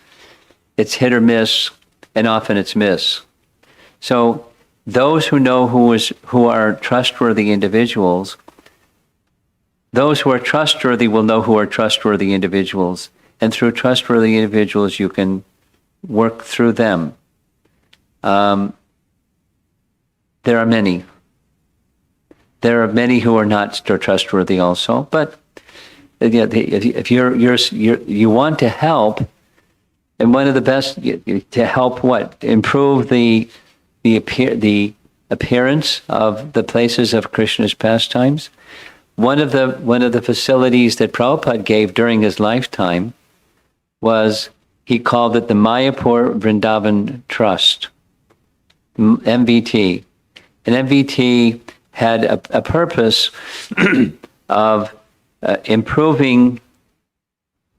it's hit or miss, and often it's miss. So those who know who are trustworthy individuals, those who are trustworthy will know who are trustworthy individuals. And through trustworthy individuals, you can work through them. There are many. There are many who are not trustworthy also, but if you want to help, and one of the best to help improve the appearance of the places of Krishna's pastimes. One of the facilities that Prabhupada gave during his lifetime was, he called it the Mayapur Vrindavan Trust, MVT. And MVT had a purpose of improving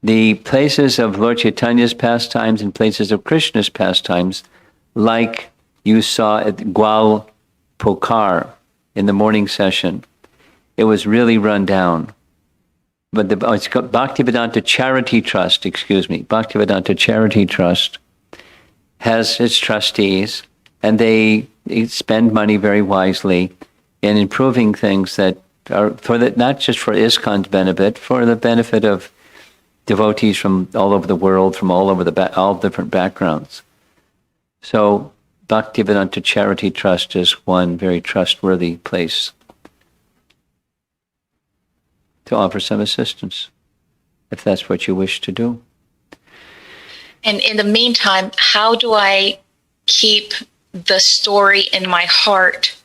the places of Lord Chaitanya's pastimes and places of Krishna's pastimes, like you saw at Gwal Pokar in the morning session. It was really run down. But it's called Bhaktivedanta Charity Trust, Bhaktivedanta Charity Trust has its trustees, and they spend money very wisely in improving things that are not just for ISKCON's benefit, for the benefit of devotees from all over the world, from all over all different backgrounds. So Bhaktivedanta Charity Trust is one very trustworthy place to offer some assistance, if that's what you wish to do. And in the meantime, how do I keep the story in my heart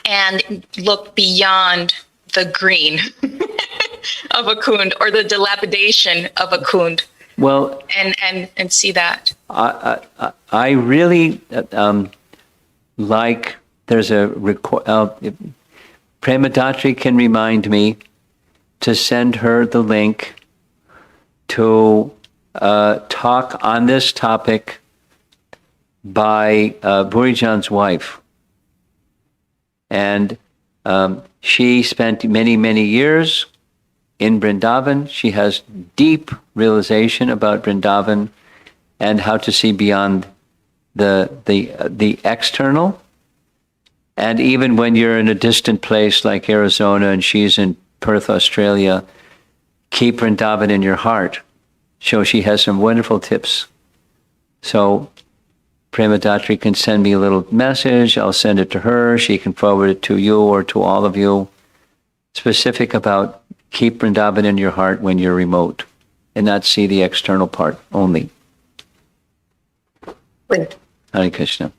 and look beyond the green of a kund, or the dilapidation of a kund? Well, and see that. I really like, there's a Premadhatri can remind me to send her the link to talk on this topic by Burijan's wife. And she spent many, many years in Vrindavan. She has deep realization about Vrindavan and how to see beyond the external. And even when you're in a distant place like Arizona and she's in Perth, Australia, keep Vrindavan in your heart. So she has some wonderful tips. So Premadhatri can send me a little message. I'll send it to her. She can forward it to you or to all of you. Specific about keep Vrindavan in your heart when you're remote and not see the external part only. Good. Hare Krishna.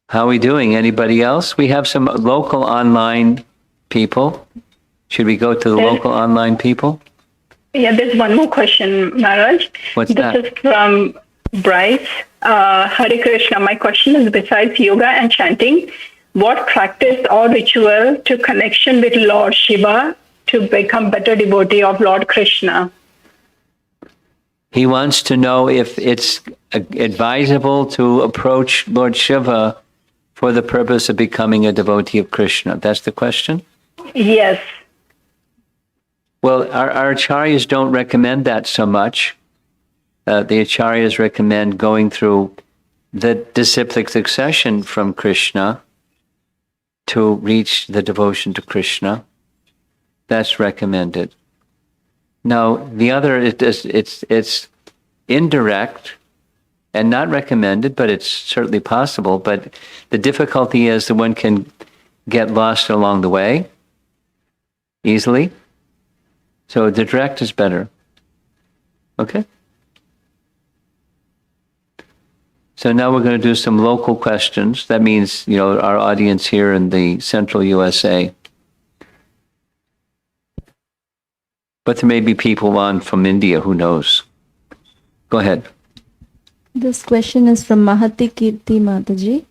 How are we doing? Anybody else? We have some local online people. Should we go to the local online people? Yeah, there's one more question, Maharaj. What's that? This is from Bryce. Hare Krishna. My question is, besides yoga and chanting, what practice or ritual to connection with Lord Shiva to become better devotee of Lord Krishna? He wants to know if it's advisable to approach Lord Shiva for the purpose of becoming a devotee of Krishna. That's the question? Yes. Well, our acharyas don't recommend that so much. The acharyas recommend going through the disciplic succession from Krishna to reach the devotion to Krishna. That's recommended. Now, the other, it's indirect and not recommended, but it's certainly possible. But the difficulty is that one can get lost along the way easily. So the direct is better. Okay? So now we're going to do some local questions. That means, our audience here in the central USA. But there may be people on from India, who knows? Go ahead. This question is from Mahati Kirti Mataji.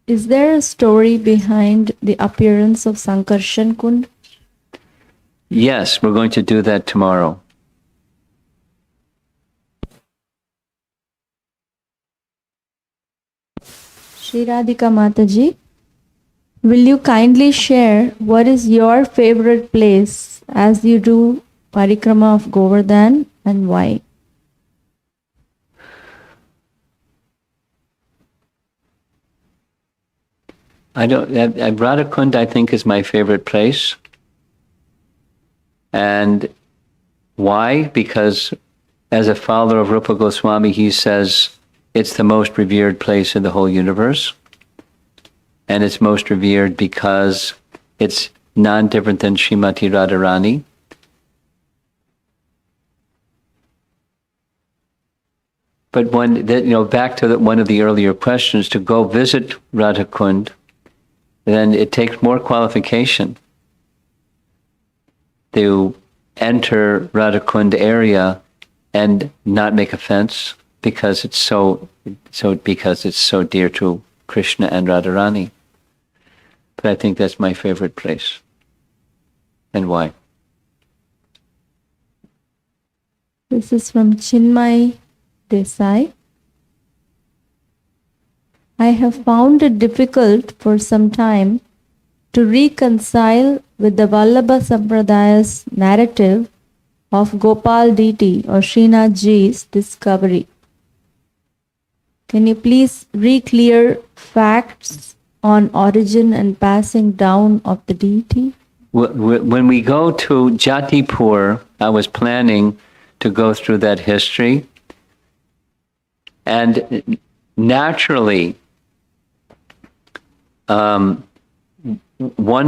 Is there a story behind the appearance of Sankharshan Kund? Yes, we're going to do that tomorrow. Shri Radhika Mataji, will you kindly share what is your favorite place as you do Parikrama of Govardhan and why? Radha Kund, I think, is my favorite place. And why? Because as a follower of Rupa Goswami, he says it's the most revered place in the whole universe. And it's most revered because it's non-different than Srimati Radharani. But back to one of the earlier questions, to go visit Radha Kund, then it takes more qualification to enter Radha Kund area and not make offense because it's so dear to Krishna and Radharani. But I think that's my favorite place. And why? This is from Chinmay Desai. I have found it difficult for some time to reconcile with the Vallabha Sampradaya's narrative of Gopal deity or Srinath Ji's discovery. Can you please re-clear facts on origin and passing down of the deity? When we go to Jatipur, I was planning to go through that history. And naturally, one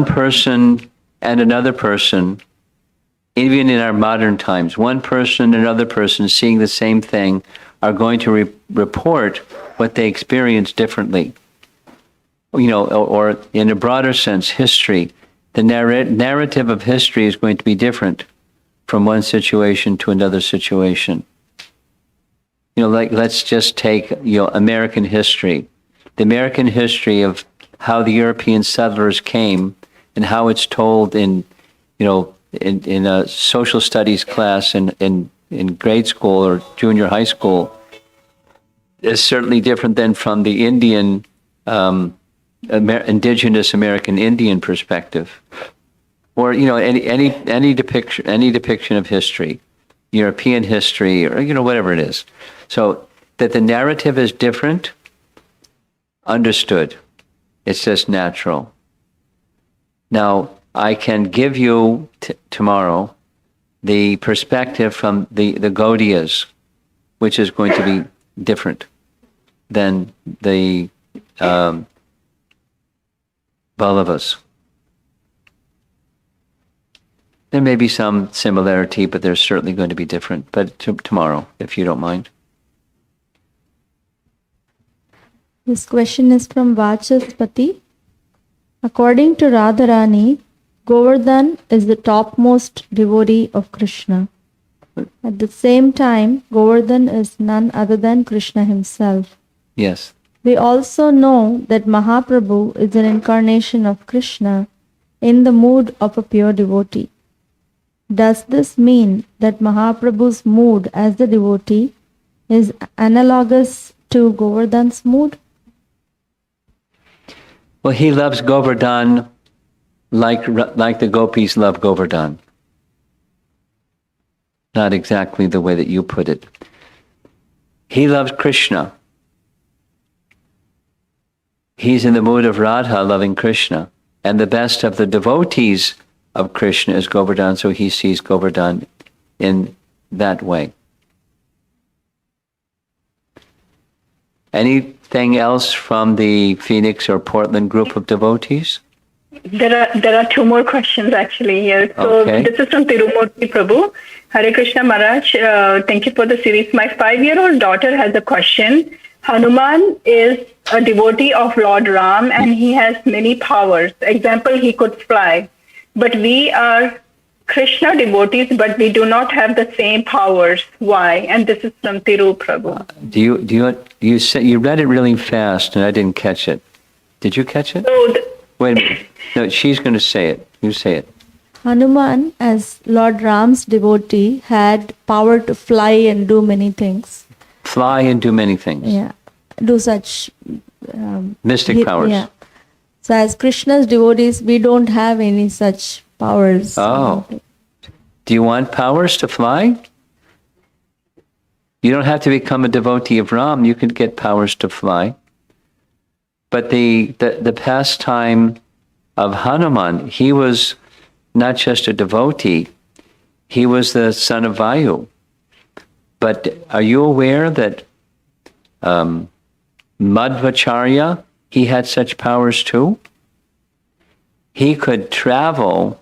person and another person, even in our modern times, one person and another person seeing the same thing are going to report what they experience differently. Or in a broader sense, history. The narrative of history is going to be different from one situation to another situation. Let's just take, American history. The American history of how the European settlers came and how it's told in a social studies class in grade school or junior high school is certainly different than from the Indian, indigenous American Indian perspective. Or, any depiction of history, European history, or, whatever it is. So that the narrative is different, understood. It's just natural. Now, I can give you tomorrow the perspective from the Gaudiyas, which is going to be different than the Vallavas. There may be some similarity, but they're certainly going to be different. But tomorrow, if you don't mind. This question is from Vachaspati. According to Radharani, Govardhan is the topmost devotee of Krishna. At the same time, Govardhan is none other than Krishna himself. Yes. We also know that Mahaprabhu is an incarnation of Krishna in the mood of a pure devotee. Does this mean that Mahaprabhu's mood as the devotee is analogous to Govardhan's mood? Well, he loves Govardhan like the gopis love Govardhan. Not exactly the way that you put it. He loves Krishna. He's in the mood of Radha loving Krishna. And the best of the devotees of Krishna is Govardhan, so he sees Govardhan in that way. Anything else from the Phoenix or Portland group of devotees? There are two more questions actually here. So Okay. This is from Tirumurti Prabhu. Hare Krishna Maharaj, thank you for the series. My 5-year-old daughter has a question. Hanuman is a devotee of Lord Ram and he has many powers. Example, he could fly. But we are Krishna devotees, but we do not have the same powers. Why? And this is from Thiru Prabhu. You read it really fast and I didn't catch it. Did you catch it? So Wait a minute. No, she's going to say it. You say it. Hanuman, as Lord Ram's devotee, had power to fly and do many things. Fly and do many things. Yeah, do such Mystic powers. Yeah. So as Krishna's devotees, we don't have any such powers. Oh. Do you want powers to fly? You don't have to become a devotee of Ram. You could get powers to fly. But the pastime of Hanuman, he was not just a devotee, he was the son of Vayu. But are you aware that Madhvacharya, he had such powers too? He could travel